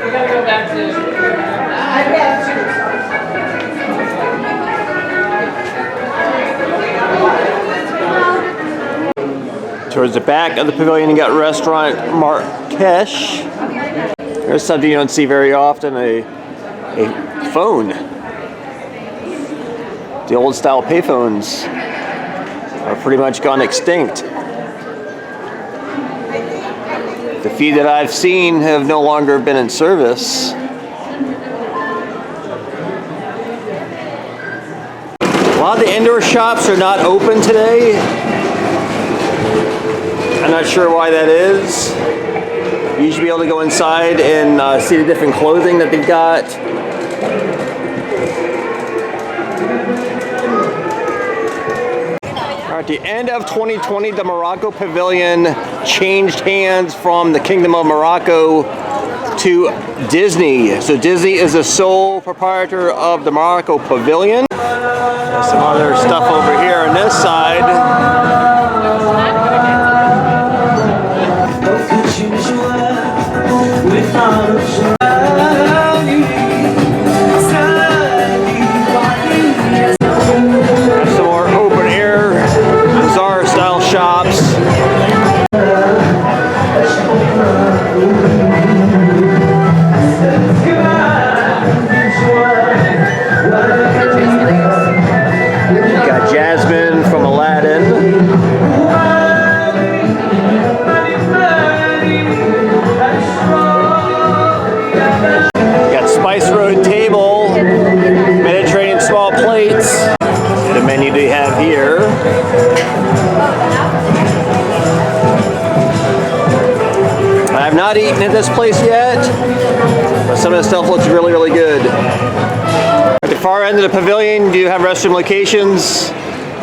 S2: We gotta go back to.
S1: Towards the back of the pavilion, you got restaurant Marrakesh. There's something you don't see very often, a phone. The old style payphones are pretty much gone extinct. The few that I've seen have no longer been in service. A lot of the indoor shops are not open today. I'm not sure why that is. You should be able to go inside and see the different clothing that they've got. At the end of 2020, the Morocco Pavilion changed hands from the Kingdom of Morocco to Disney. So Disney is the sole proprietor of the Morocco Pavilion. There's some other stuff over here on this side. Some more open air, bazaar style shops. Got Jasmine from Aladdin. I've not eaten at this place yet, but some of the stuff looks really, really good. At the far end of the pavilion, do you have restroom locations?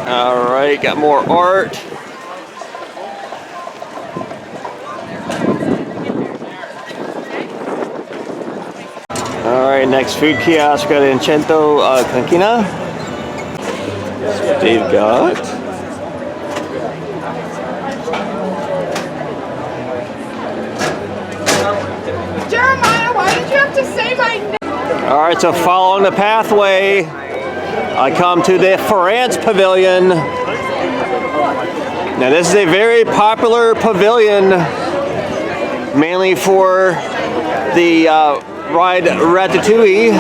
S1: All right, got more art. All right, next food kiosk, got Encento Canquina. That's what they've got.
S2: Jeremiah, why did you have to say my name?
S1: All right, so following the pathway, I come to the France Pavilion. Now this is a very popular pavilion, mainly for the ride Ratatouille.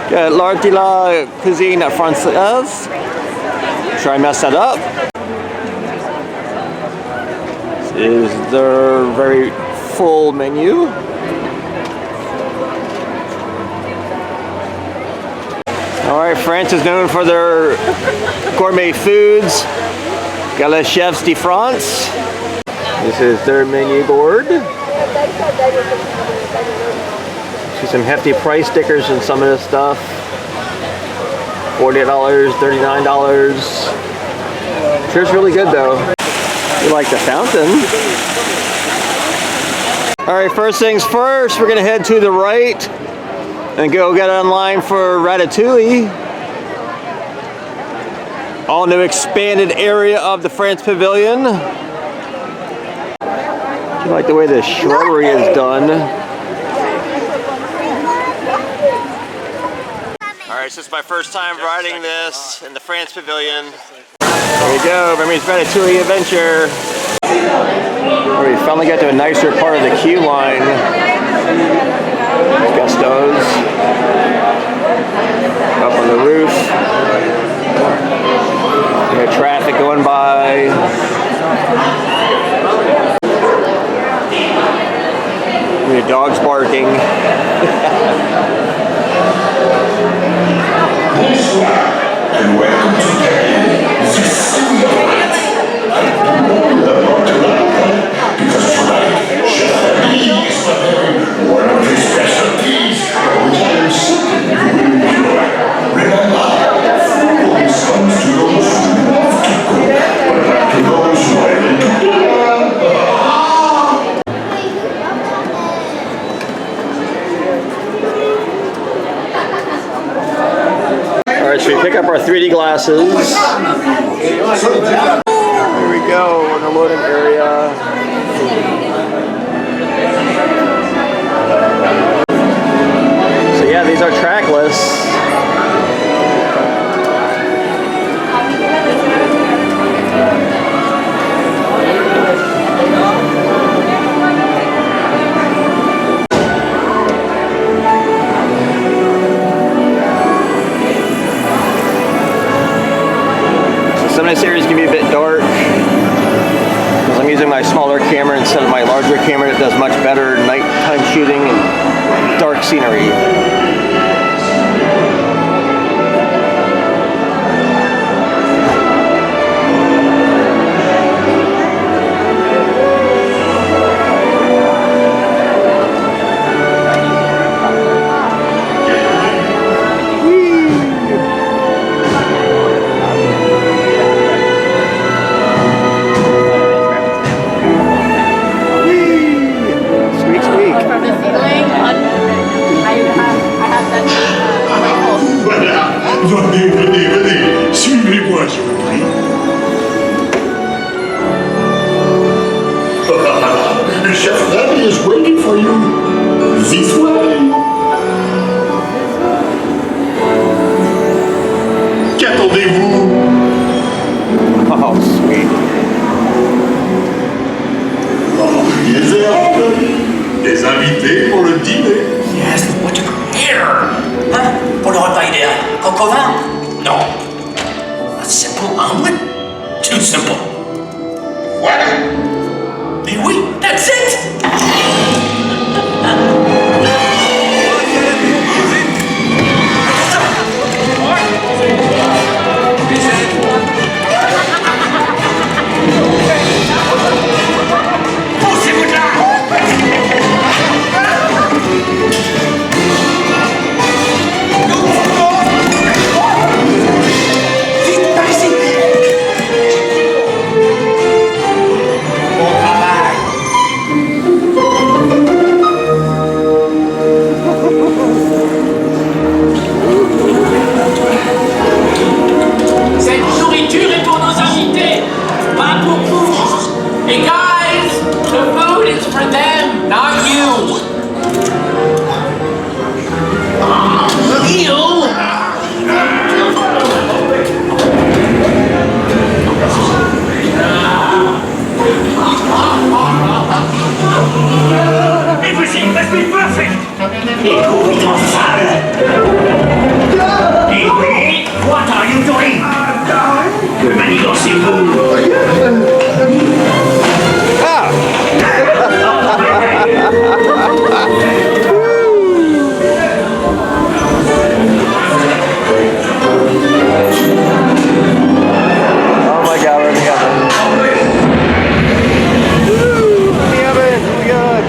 S1: Got L'Art de la Cuisine Française. Sure I messed that up. This is their very full menu. All right, France is known for their gourmet foods. Got Les Chefs de France. This is their menu board. See some hefty price stickers on some of this stuff. $40, $39. Sure, it's really good though. You like the fountain. All right, first things first, we're gonna head to the right and go get online for Ratatouille. All new expanded area of the France Pavilion. I like the way the shrubbery is done. All right, this is my first time riding this in the France Pavilion. There we go, Remy's Ratatouille Adventure. We finally got to a nicer part of the queue line. Gusto's. Up on the roof. We got traffic going by. We got dogs barking.
S8: And welcome to because tonight, Chef Harmonious is preparing one of his specialties, which I am certain you will enjoy. Remember, food comes to those who love to cook, but not to those who are able to do.
S1: All right, so we pick up our 3D glasses. Here we go in the loading area. So yeah, these are trackless. Some of this areas can be a bit dark because I'm using my smaller camera instead of my larger camera that does much better nighttime shooting and dark scenery.
S8: Venez, suivez-moi, je vous prie. Chef Remy is waiting for you. This way. Qu'attendez-vous?
S1: Oh, sweet.
S8: Des invités pour le dîner.
S9: Yes, what to prepare? Hein? Pour le repas idéal, coq au vin? Non. A simple omelet? Too simple.
S8: What?
S9: Mais oui, that's it!
S8: Écoute, sale! Et oui, what are you doing? Que manigancez-vous?
S1: Oh my God, we're in the oven. Woo, in the oven, good.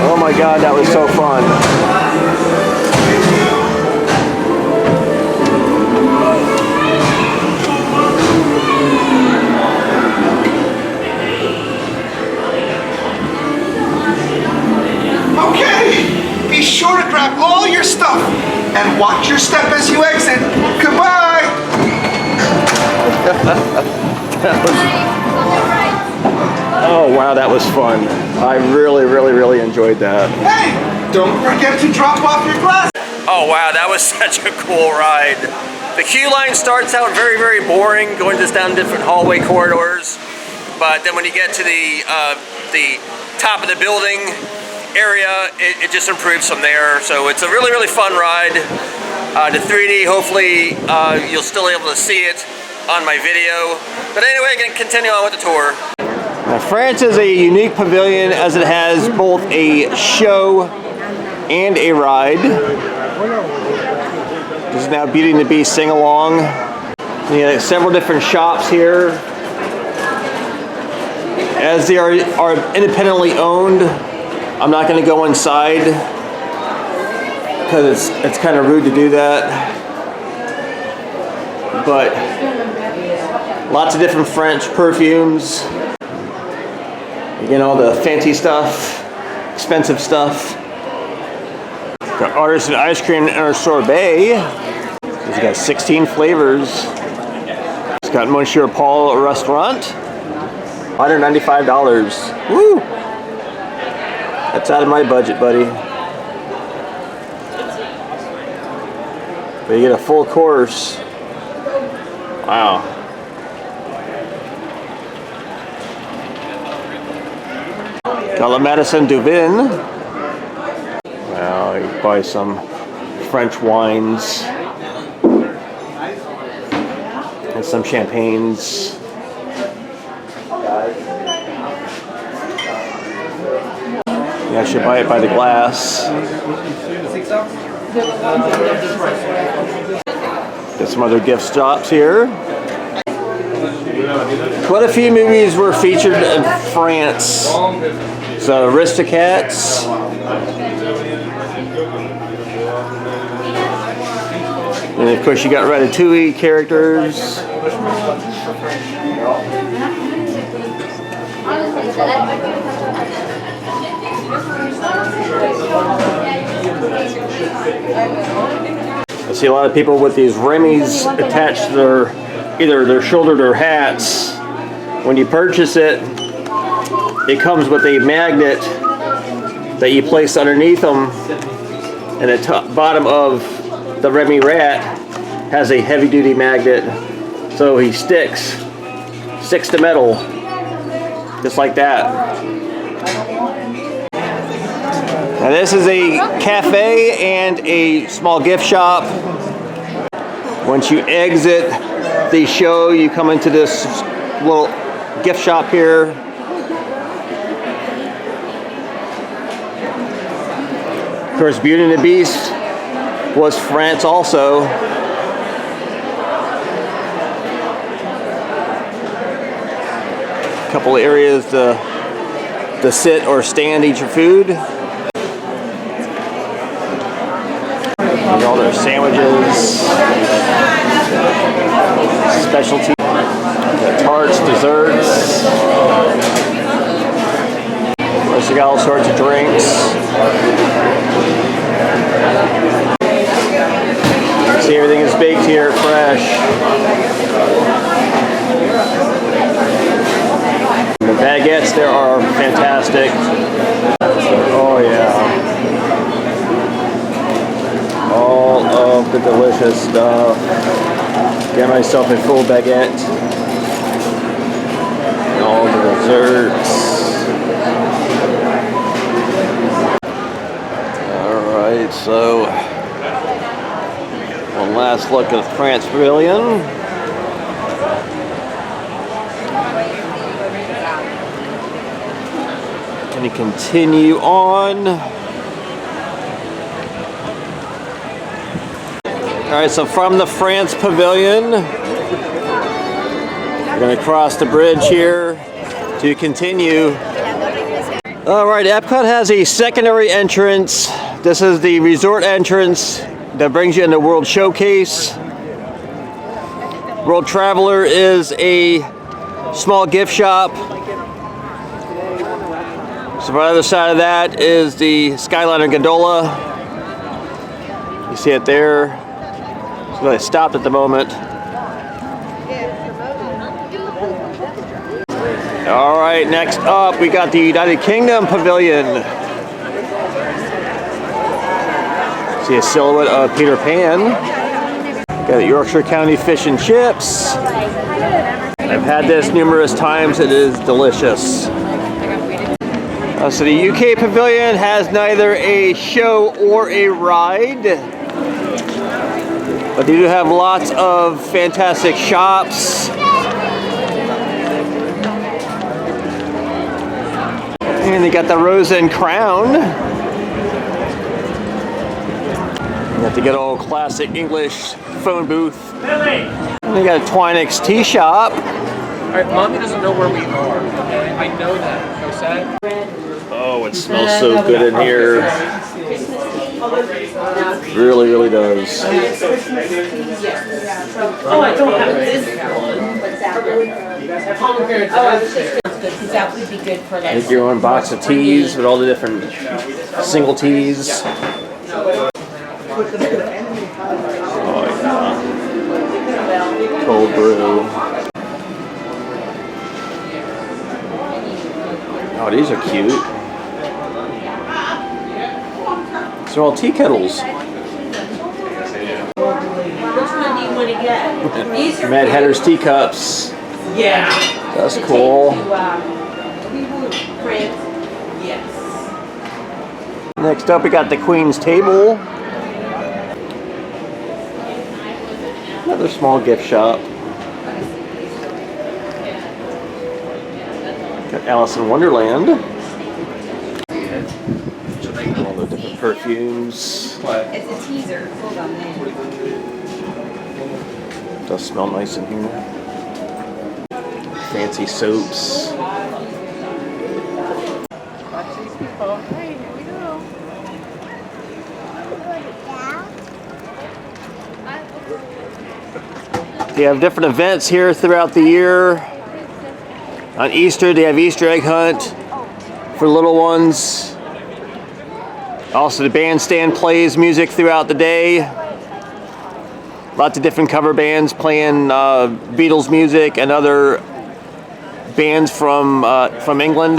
S1: Oh my God, that was so fun.
S6: Okay, be sure to grab all your stuff and watch your step as you exit. Goodbye.
S1: Oh wow, that was fun. I really enjoyed that.
S6: Hey, don't forget to drop off your glass.
S1: Oh wow, that was such a cool ride. The queue line starts out very boring, going just down different hallway corridors. But then when you get to the top of the building area, it just improves from there. So it's a really fun ride. The 3D, hopefully you'll still be able to see it on my video. But anyway, I can continue on with the tour. Now, France is a unique pavilion as it has both a show and a ride. This is now Beauty and the Beast Sing Along. You have several different shops here. As they are independently owned, I'm not going to go inside because it's kind of rude to do that. But lots of different French perfumes. Again, all the fancy stuff, expensive stuff. Got artisan ice cream and our sorbet. It's got 16 flavors. It's got Monsieur Paul restaurant. $195. Woo! That's out of my budget, buddy. But you get a full course. Wow. Got La Madison du Vin. Wow, you buy some French wines and some champagnes. You actually buy it by the glass. Got some other gift shops here. Quite a few movies were featured in France. So Aristocats, And of course you got Ratatouille characters. I see a lot of people with these Remy's attached to their either their shoulder or their hats. When you purchase it, it comes with a magnet that you place underneath them, and the bottom of the Remy rat has a heavy-duty magnet, so he sticks to metal, just like that. Now this is a cafe and a small gift shop. Once you exit the show, you come into this little gift shop here. Of course, Beauty and the Beast was France also. A couple of areas to sit or stand, eat your food. And all their sandwiches, specialty, tarts, desserts. Plus you got all sorts of drinks. See, everything is baked here, fresh. The baguettes there are fantastic. Oh yeah. All of the delicious stuff. Get myself a full baguette. And all the desserts. Alright, so one last look at the France Pavilion. And you continue on. Alright, so from the France Pavilion, we're going to cross the bridge here to continue. Alright, Epcot has a secondary entrance. This is the resort entrance that brings you into World Showcase. World Traveler is a small gift shop. So on the other side of that is the Skyliner gondola. You see it there. So they stopped at the moment. All right, next up we got the United Kingdom Pavilion. See a silhouette of Peter Pan. Got a Yorkshire County fish and chips. I've had this numerous times. It is delicious. So the UK Pavilion has neither a show or a ride, but they do have lots of fantastic shops. And they got the Rose and Crown. You got the good old classic English phone booth. And they got a Twinix tea shop.
S11: Alright, Mommy doesn't know where we are. I know that. No sad.
S1: Oh, it smells so good in here. Really, really does.
S7: Oh, I don't have this one. What's that one? Because that would be good for like.
S1: Make your own box of teas with all the different single teas. Oh yeah. Cold brew. Oh, these are cute. These are all tea kettles.
S7: Which one do you want to get? These are
S1: Mad Hatter's teacups.
S7: Yeah.
S1: That's cool.
S7: Yes.
S1: Next up, we got the Queen's Table. Another small gift shop. Got Alice in Wonderland. All the different perfumes.
S7: It's a teaser. Hold on there.
S1: Does smell nice in here. Fancy soaps.
S2: Watch these people. Hey, here we go.
S1: They have different events here throughout the year. On Easter, they have Easter egg hunt for little ones. Also, the bandstand plays music throughout the day. Lots of different cover bands playing Beatles music and other bands from England.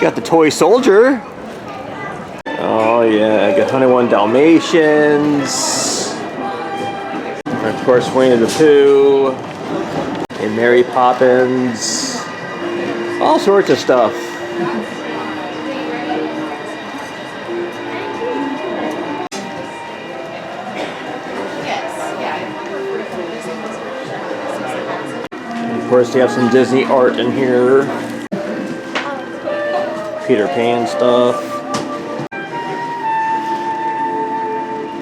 S1: Got the toy soldier. Oh yeah, got 101 Dalmatians. And of course, Winnie the Pooh and Mary Poppins. All sorts of stuff. And of course, they have some Disney art in here. Peter Pan stuff.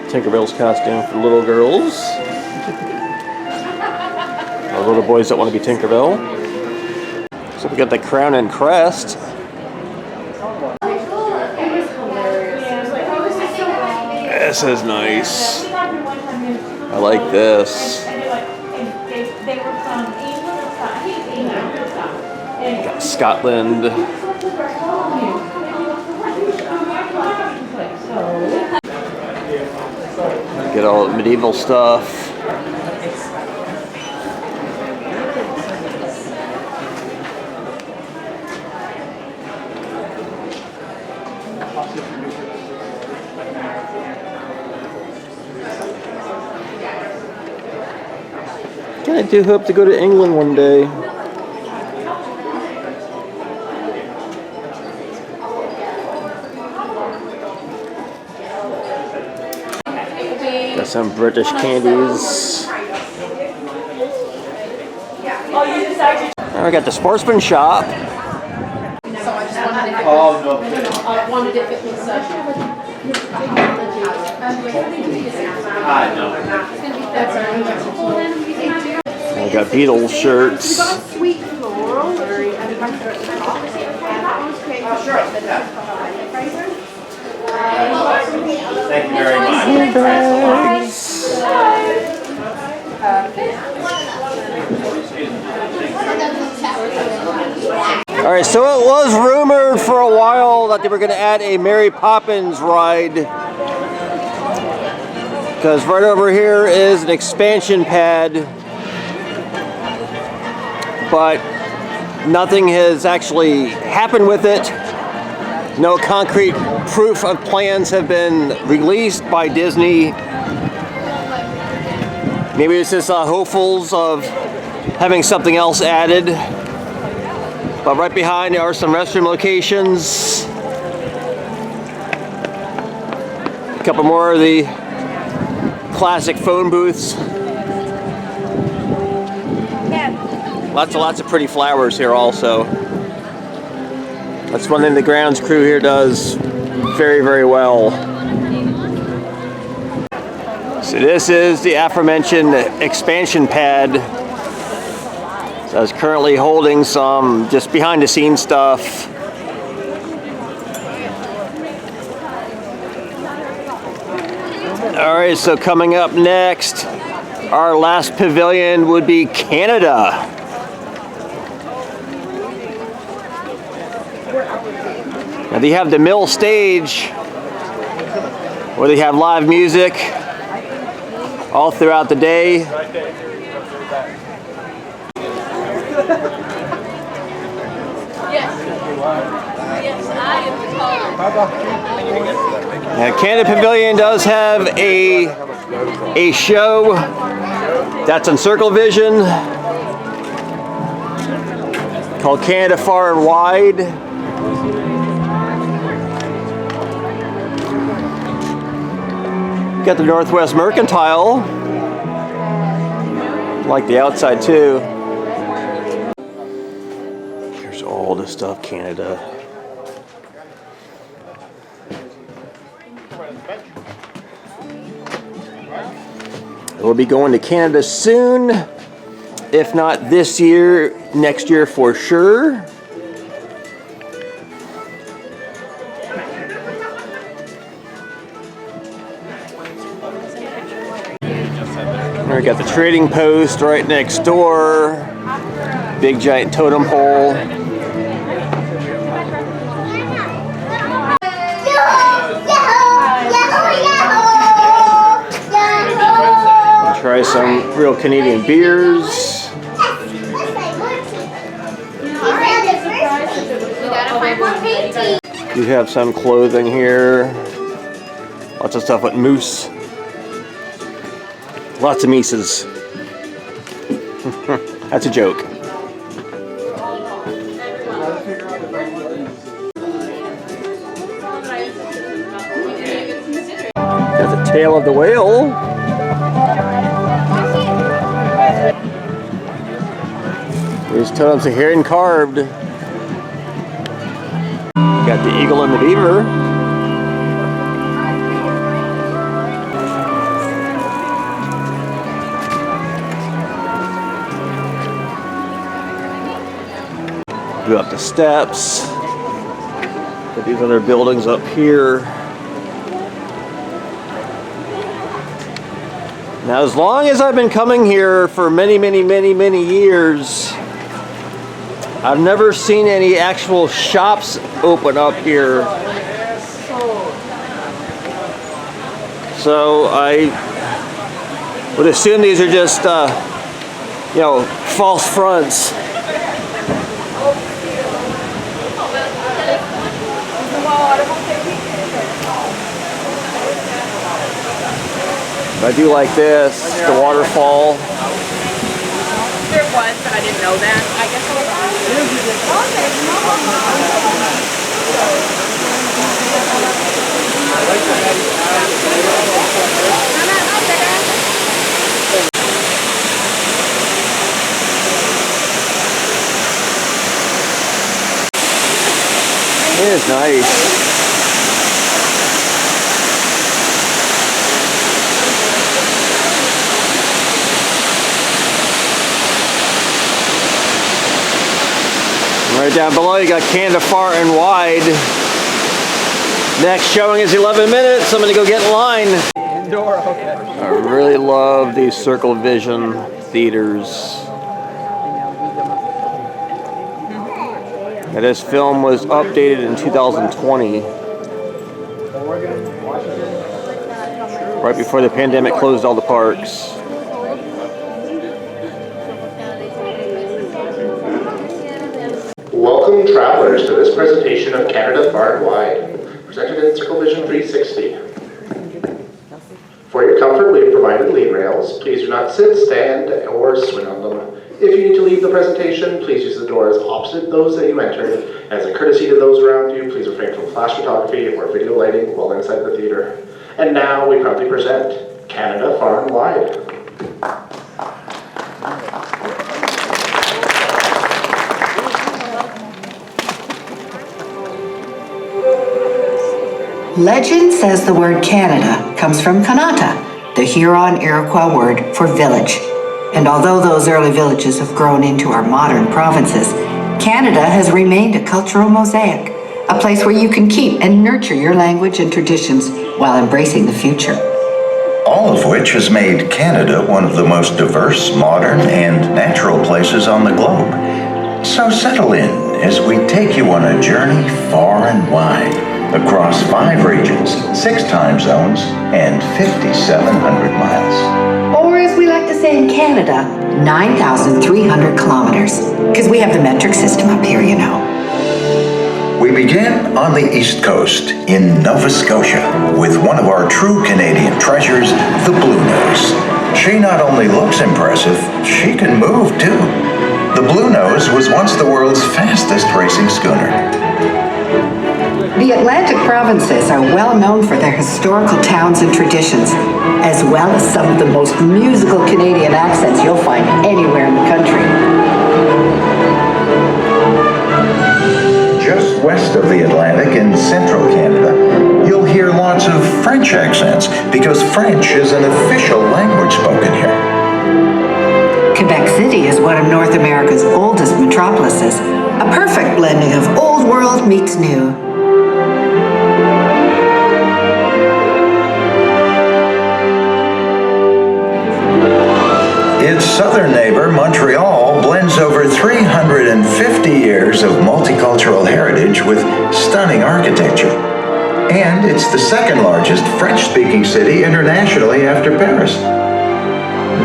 S1: Tinkerbell's costume for little girls. Or little boys that want to be Tinkerbell. So we got the crown and crest. This is nice. I like this. Got Scotland. Get all the medieval stuff. I do hope to go to England one day. Got some British candies. Now we got the sportsman shop.
S2: Oh, no. I wondered if it was
S1: We got Beatles shirts.
S2: sweet floral.
S1: Thank you very much. All right, so it was rumored for a while that they were going to add a Mary Poppins ride, because right over here is an expansion pad, but nothing has actually happened with it. No concrete proof of plans have been released by Disney. Maybe it's just hopefuls of having something else added. But right behind there are some restroom locations. A couple more of the classic phone booths. Lots of pretty flowers here also. That's one thing the grounds crew here does very, very well. So this is the aforementioned expansion pad. So it's currently holding some just behind the scenes stuff. All right, so coming up next, our last pavilion would be Canada. Now they have the mill stage where they have live music all throughout the day. Now, Canada Pavilion does have a show that's on Circle Vision called Canada Far and Wide. Got the Northwest Mercantile. Like the outside too. Here's all the stuff Canada. We'll be going to Canada soon. If not this year, next year for sure. We got the trading post right next door. Big giant totem pole. Try some real Canadian beers. You have some clothing here. Lots of stuff with moose. Lots of Mises. That's a joke. Got the tail of the whale. These totems are hand carved. Got the eagle and the beaver. Go up the steps. Got these other buildings up here. Now, as long as I've been coming here for many years, I've never seen any actual shops open up here. So I would assume these are just, you know, false fronts. I do like this, the waterfall.
S2: There was, but I didn't know that. I guess
S1: It is nice. Right down below, you got Canada Far and Wide. Next showing is 11 minutes. I'm gonna go get in line.
S11: Indoor, okay.
S1: I really love these Circle Vision theaters. And this film was updated in 2020. Right before the pandemic closed all the parks.
S8: Welcome, travelers, to this presentation of Canada Far and Wide, presented in Circle Vision 360. For your comfort, we have provided lean rails. Please do not sit, stand, or swing on them. If you need to leave the presentation, please use the doors opposite those that you entered. As a courtesy to those around you, please refrain from flash photography or video lighting while inside the theater. And now we proudly present Canada Far and Wide.
S7: Legend says the word Canada comes from Kanata, the Huron-Iroquois word for village. And although those early villages have grown into our modern provinces, Canada has remained a cultural mosaic, a place where you can keep and nurture your language and traditions while embracing the future.
S12: All of which has made Canada one of the most diverse, modern, and natural places on the globe. So settle in as we take you on a journey far and wide, across 5 regions, 6 time zones, and 5,700 miles.
S7: Or as we like to say in Canada, 9,300 kilometers, because we have the metric system up here, you know.
S12: We begin on the East Coast in Nova Scotia with one of our true Canadian treasures, the Blue Nose. She not only looks impressive, she can move too. The Blue Nose was once the world's fastest racing schooner.
S7: The Atlantic provinces are well known for their historical towns and traditions, as well as some of the most musical Canadian accents you'll find anywhere in the country.
S12: Just west of the Atlantic in central Canada, you'll hear lots of French accents because French is an official language spoken here.
S7: Quebec City is one of North America's oldest metropolises, a perfect blending of old world meets new.
S12: Its southern neighbor, Montreal, blends over 350 years of multicultural heritage with stunning architecture. And it's the second largest French-speaking city internationally after Paris.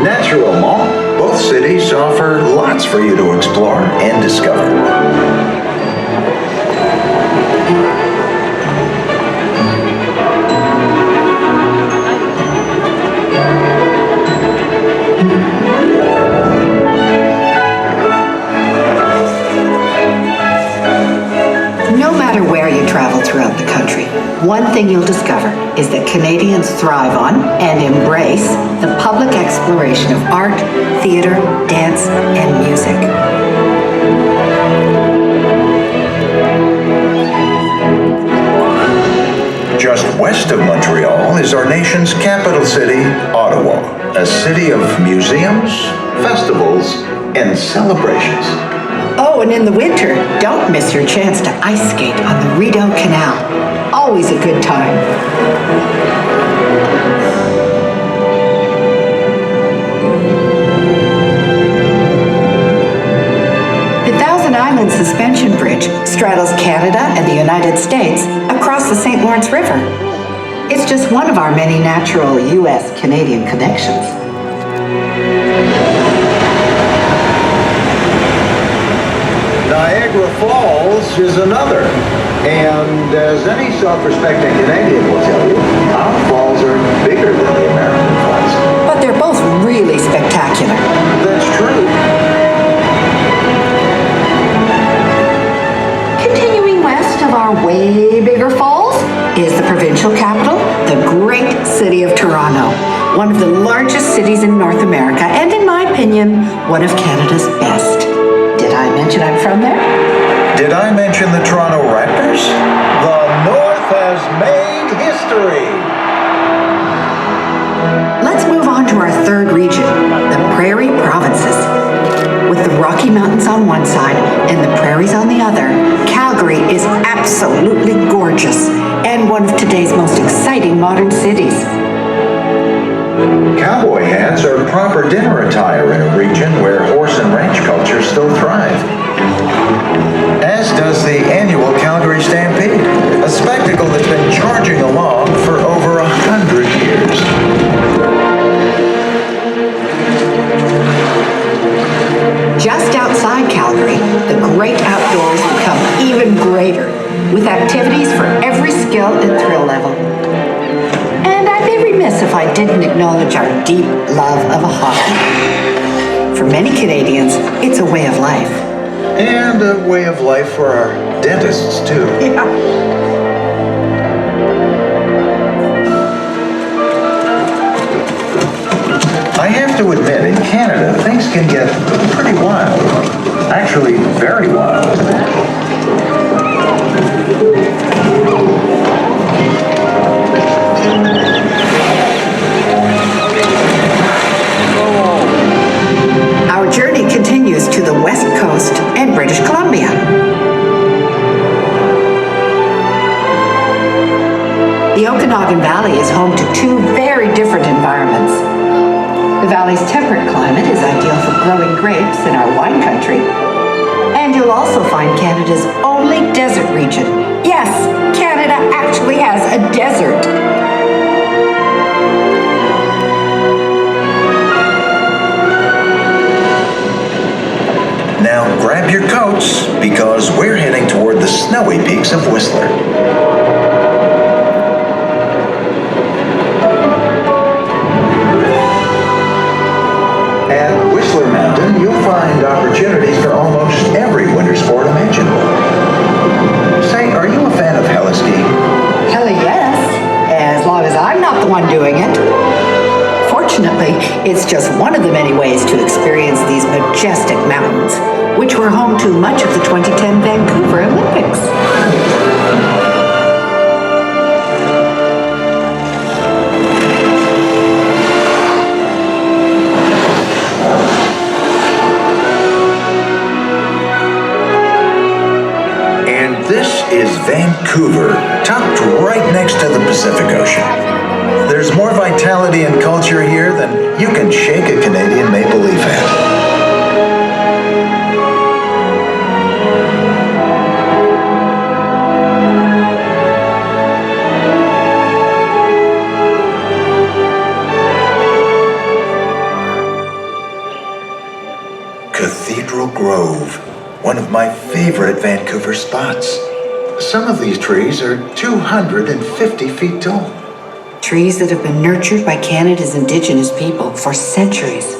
S12: Naturellement, both cities offer lots for you to explore and discover.
S7: No matter where you travel throughout the country, one thing you'll discover is that Canadians thrive on and embrace the public exploration of art, theater, dance, and music.
S12: Just west of Montreal is our nation's capital city, Ottawa, a city of museums, festivals, and celebrations.
S7: Oh, and in the winter, don't miss your chance to ice skate on the Rideau Canal. Always a good time. The Thousand Islands Suspension Bridge straddles Canada and the United States across the St. Lawrence River. It's just one of our many natural U.S.-Canadian connections.
S12: Niagara Falls is another. And as any self-respecting Canadian will tell you, our falls are bigger than the American falls.
S7: But they're both really spectacular.
S12: That's true.
S7: Continuing west of our way bigger falls is the provincial capital, the great city of Toronto, one of the largest cities in North America, and in my opinion, one of Canada's best. Did I mention I'm from there?
S12: Did I mention the Toronto Raptors? The North has made history.
S7: Let's move on to our third region, the Prairie Provinces. With the Rocky Mountains on one side and the prairies on the other, Calgary is absolutely gorgeous and one of today's most exciting modern cities.
S12: Cowboy hats are proper dinner attire in a region where horse and ranch culture still thrive. As does the annual Calgary Stampede, a spectacle that's been charging along for over 100 years.
S7: Just outside Calgary, the great outdoors become even greater, with activities for every skill and thrill level. And I'd be remiss if I didn't acknowledge our deep love of hockey. For many Canadians, it's a way of life.
S12: And a way of life for our dentists, too.
S7: Yeah.
S12: I have to admit, in Canada, things can get pretty wild. Actually, very wild.
S7: Our journey continues to the West Coast and British Columbia. The Okanagan Valley is home to two very different environments. The valley's temperate climate is ideal for growing grapes in our wine country. And you'll also find Canada's only desert region. Yes, Canada actually has a desert.
S12: Now grab your coats, because we're heading toward the snowy peaks of Whistler. At Whistler Mountain, you'll find opportunities for almost every winter sport imaginable. Say, are you a fan of heli-skiing?
S7: Hell yes, as long as I'm not the one doing it. Fortunately, it's just one of the many ways to experience these majestic mountains, which were home to much of the 2010 Vancouver Olympics.
S12: This is Vancouver, tucked right next to the Pacific Ocean. There's There's more vitality and culture here than you can shake a Canadian maple leaf at. Cathedral Grove, one of my favorite Vancouver spots. Some of these trees are 250 feet tall.
S7: Trees that have been nurtured by Canada's Indigenous people for centuries.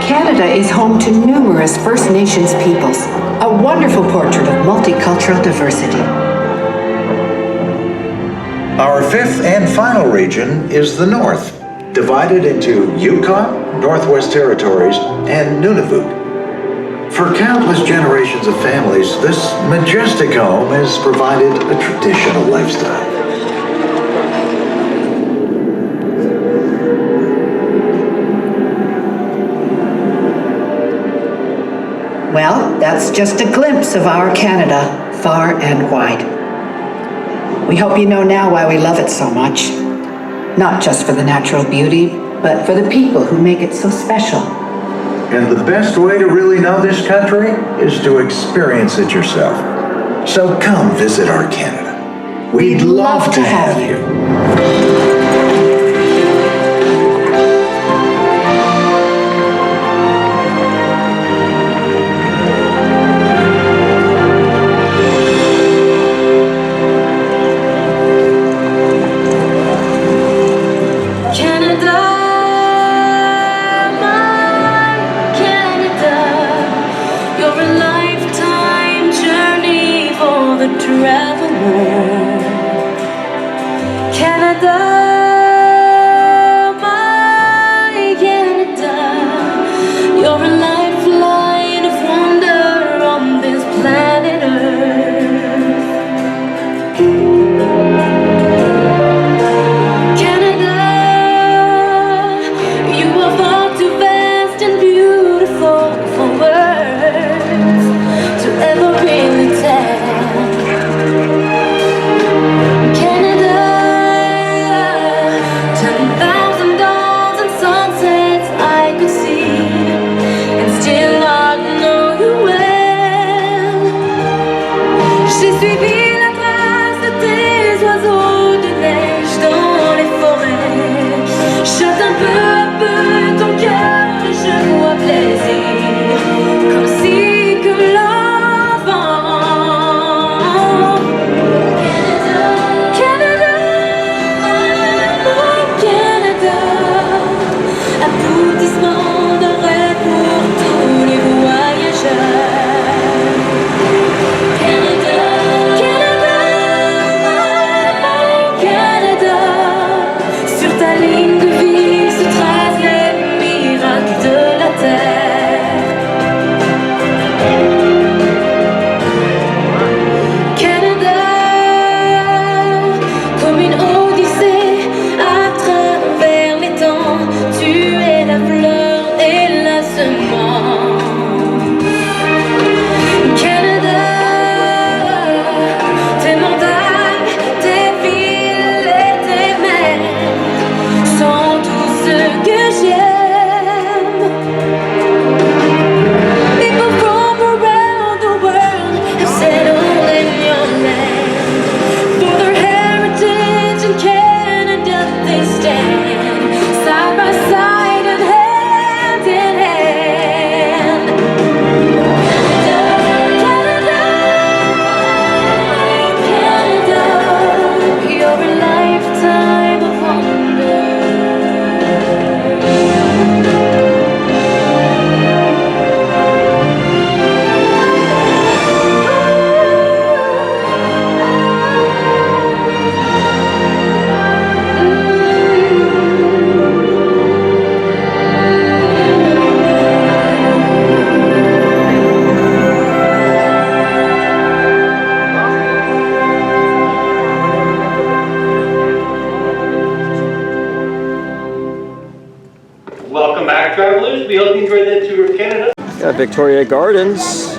S7: Canada is home to numerous First Nations peoples, a wonderful portrait of multicultural diversity.
S12: Our fifth and final region is the North, divided into Yukon, Northwest Territories, and Nunavut. For countless generations of families, this majestic home has provided a traditional lifestyle.
S7: Well, that's just a glimpse of our Canada, far and wide. We hope you know now why we love it so much. Not just for the natural beauty, but for the people who make it so special.
S12: And the best way to really know this country is to experience it yourself. So come visit our Canada. We'd love to have you.
S5: Welcome back, travelers. We hope you enjoyed that tour of Canada.
S1: Got Victoria Gardens.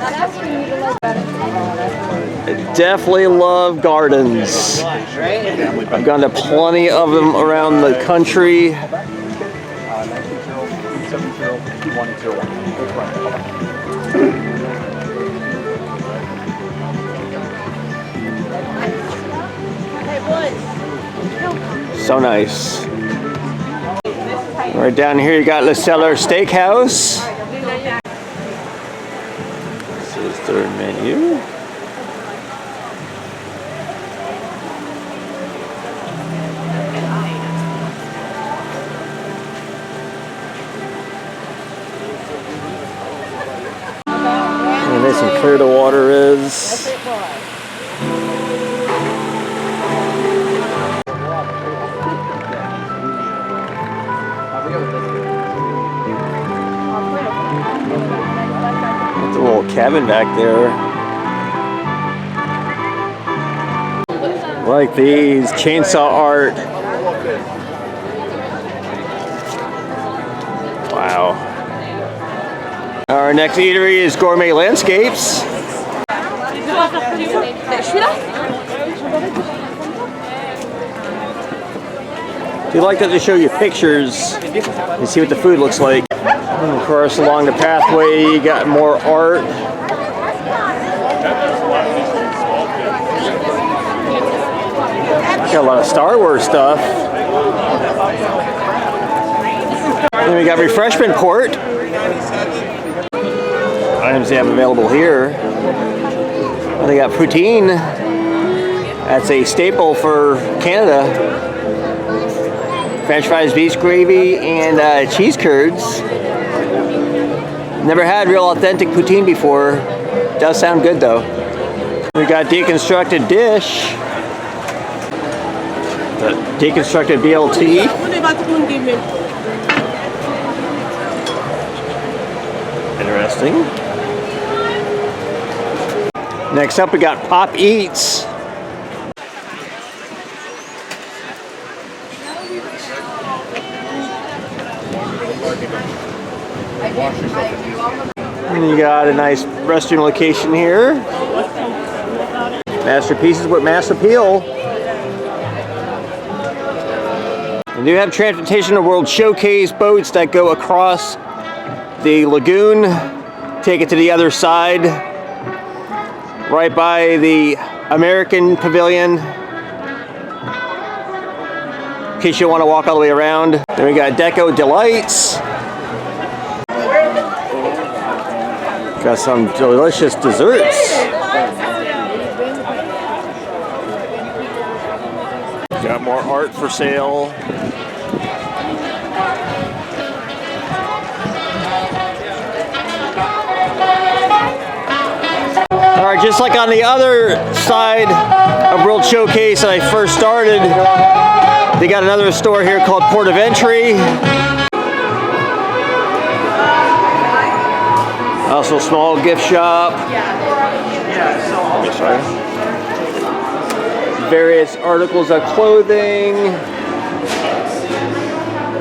S1: Definitely love gardens. I've gone to plenty of them around the country. So nice. Right down here you got Le Cellar Steakhouse. This is their menu. And nice and clear the water is. That's a little cabin back there. Like these chainsaw art. Wow. Our next eatery is Gourmet Landscapes. Do you like that to show you pictures and see what the food looks like? And of course, along the pathway, you got more art. Got a lot of Star Wars stuff. Then we got refreshment port. Items they have available here. They got poutine. That's a staple for Canada. French fries, beef gravy, and cheese curds. Never had real authentic poutine before. Does sound good though. We got deconstructed dish. The deconstructed BLT. Interesting. Next up we got Pop Eats. And you got a nice restaurant location here. Masterpieces with mass appeal. We do have transportation to World Showcase boats that go across the lagoon, take it to the other side, right by the American Pavilion, in case you want to walk all the way around. Then we got Deco Delights. Got some delicious desserts. Got more art for sale. Alright, just like on the other side of World Showcase that I first started, they got another store here called Port of Entry. Also a small gift shop. Sorry. Various articles of clothing.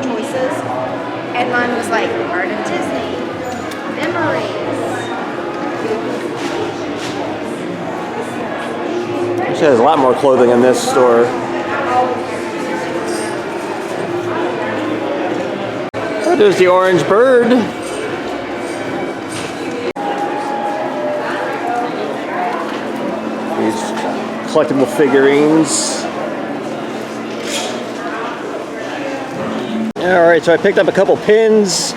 S10: Choices. And mine was like Art of Disney. Memories.
S1: Actually, there's a lot more clothing in this store. Oh, there's the orange bird. These collectible figurines. Alright, so I picked up a couple pins.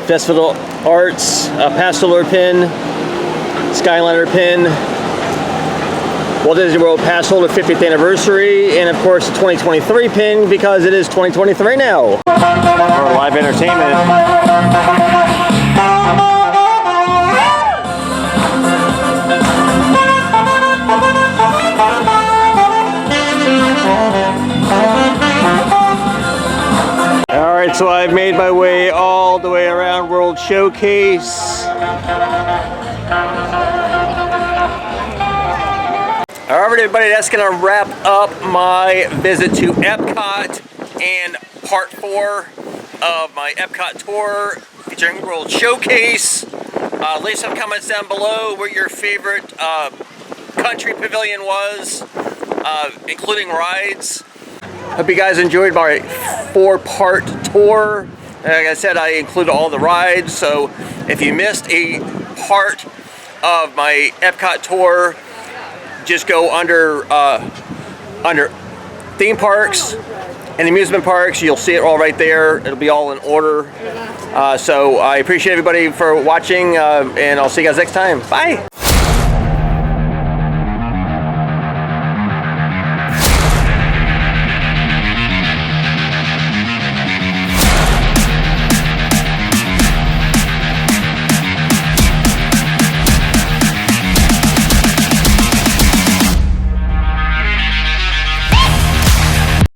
S1: Festival Arts, a Pasteler pin, Skyliner pin, Walt Disney World Pass Holder 50th Anniversary, and of course the 2023 pin because it is 2023 now. For live entertainment. Alright, so I've made my way all the way around World Showcase. Alright everybody, that's going to wrap up my visit to Epcot and part 4 of my Epcot tour featuring World Showcase. Leave some comments down below what your favorite country pavilion was, including rides. Hope you guys enjoyed my 4-part tour. Like I said, I included all the rides, so if you missed a part of my Epcot tour, just go under theme parks and amusement parks. You'll see it all right there. It'll be all in order. So I appreciate everybody for watching, and I'll see you guys next time. Bye.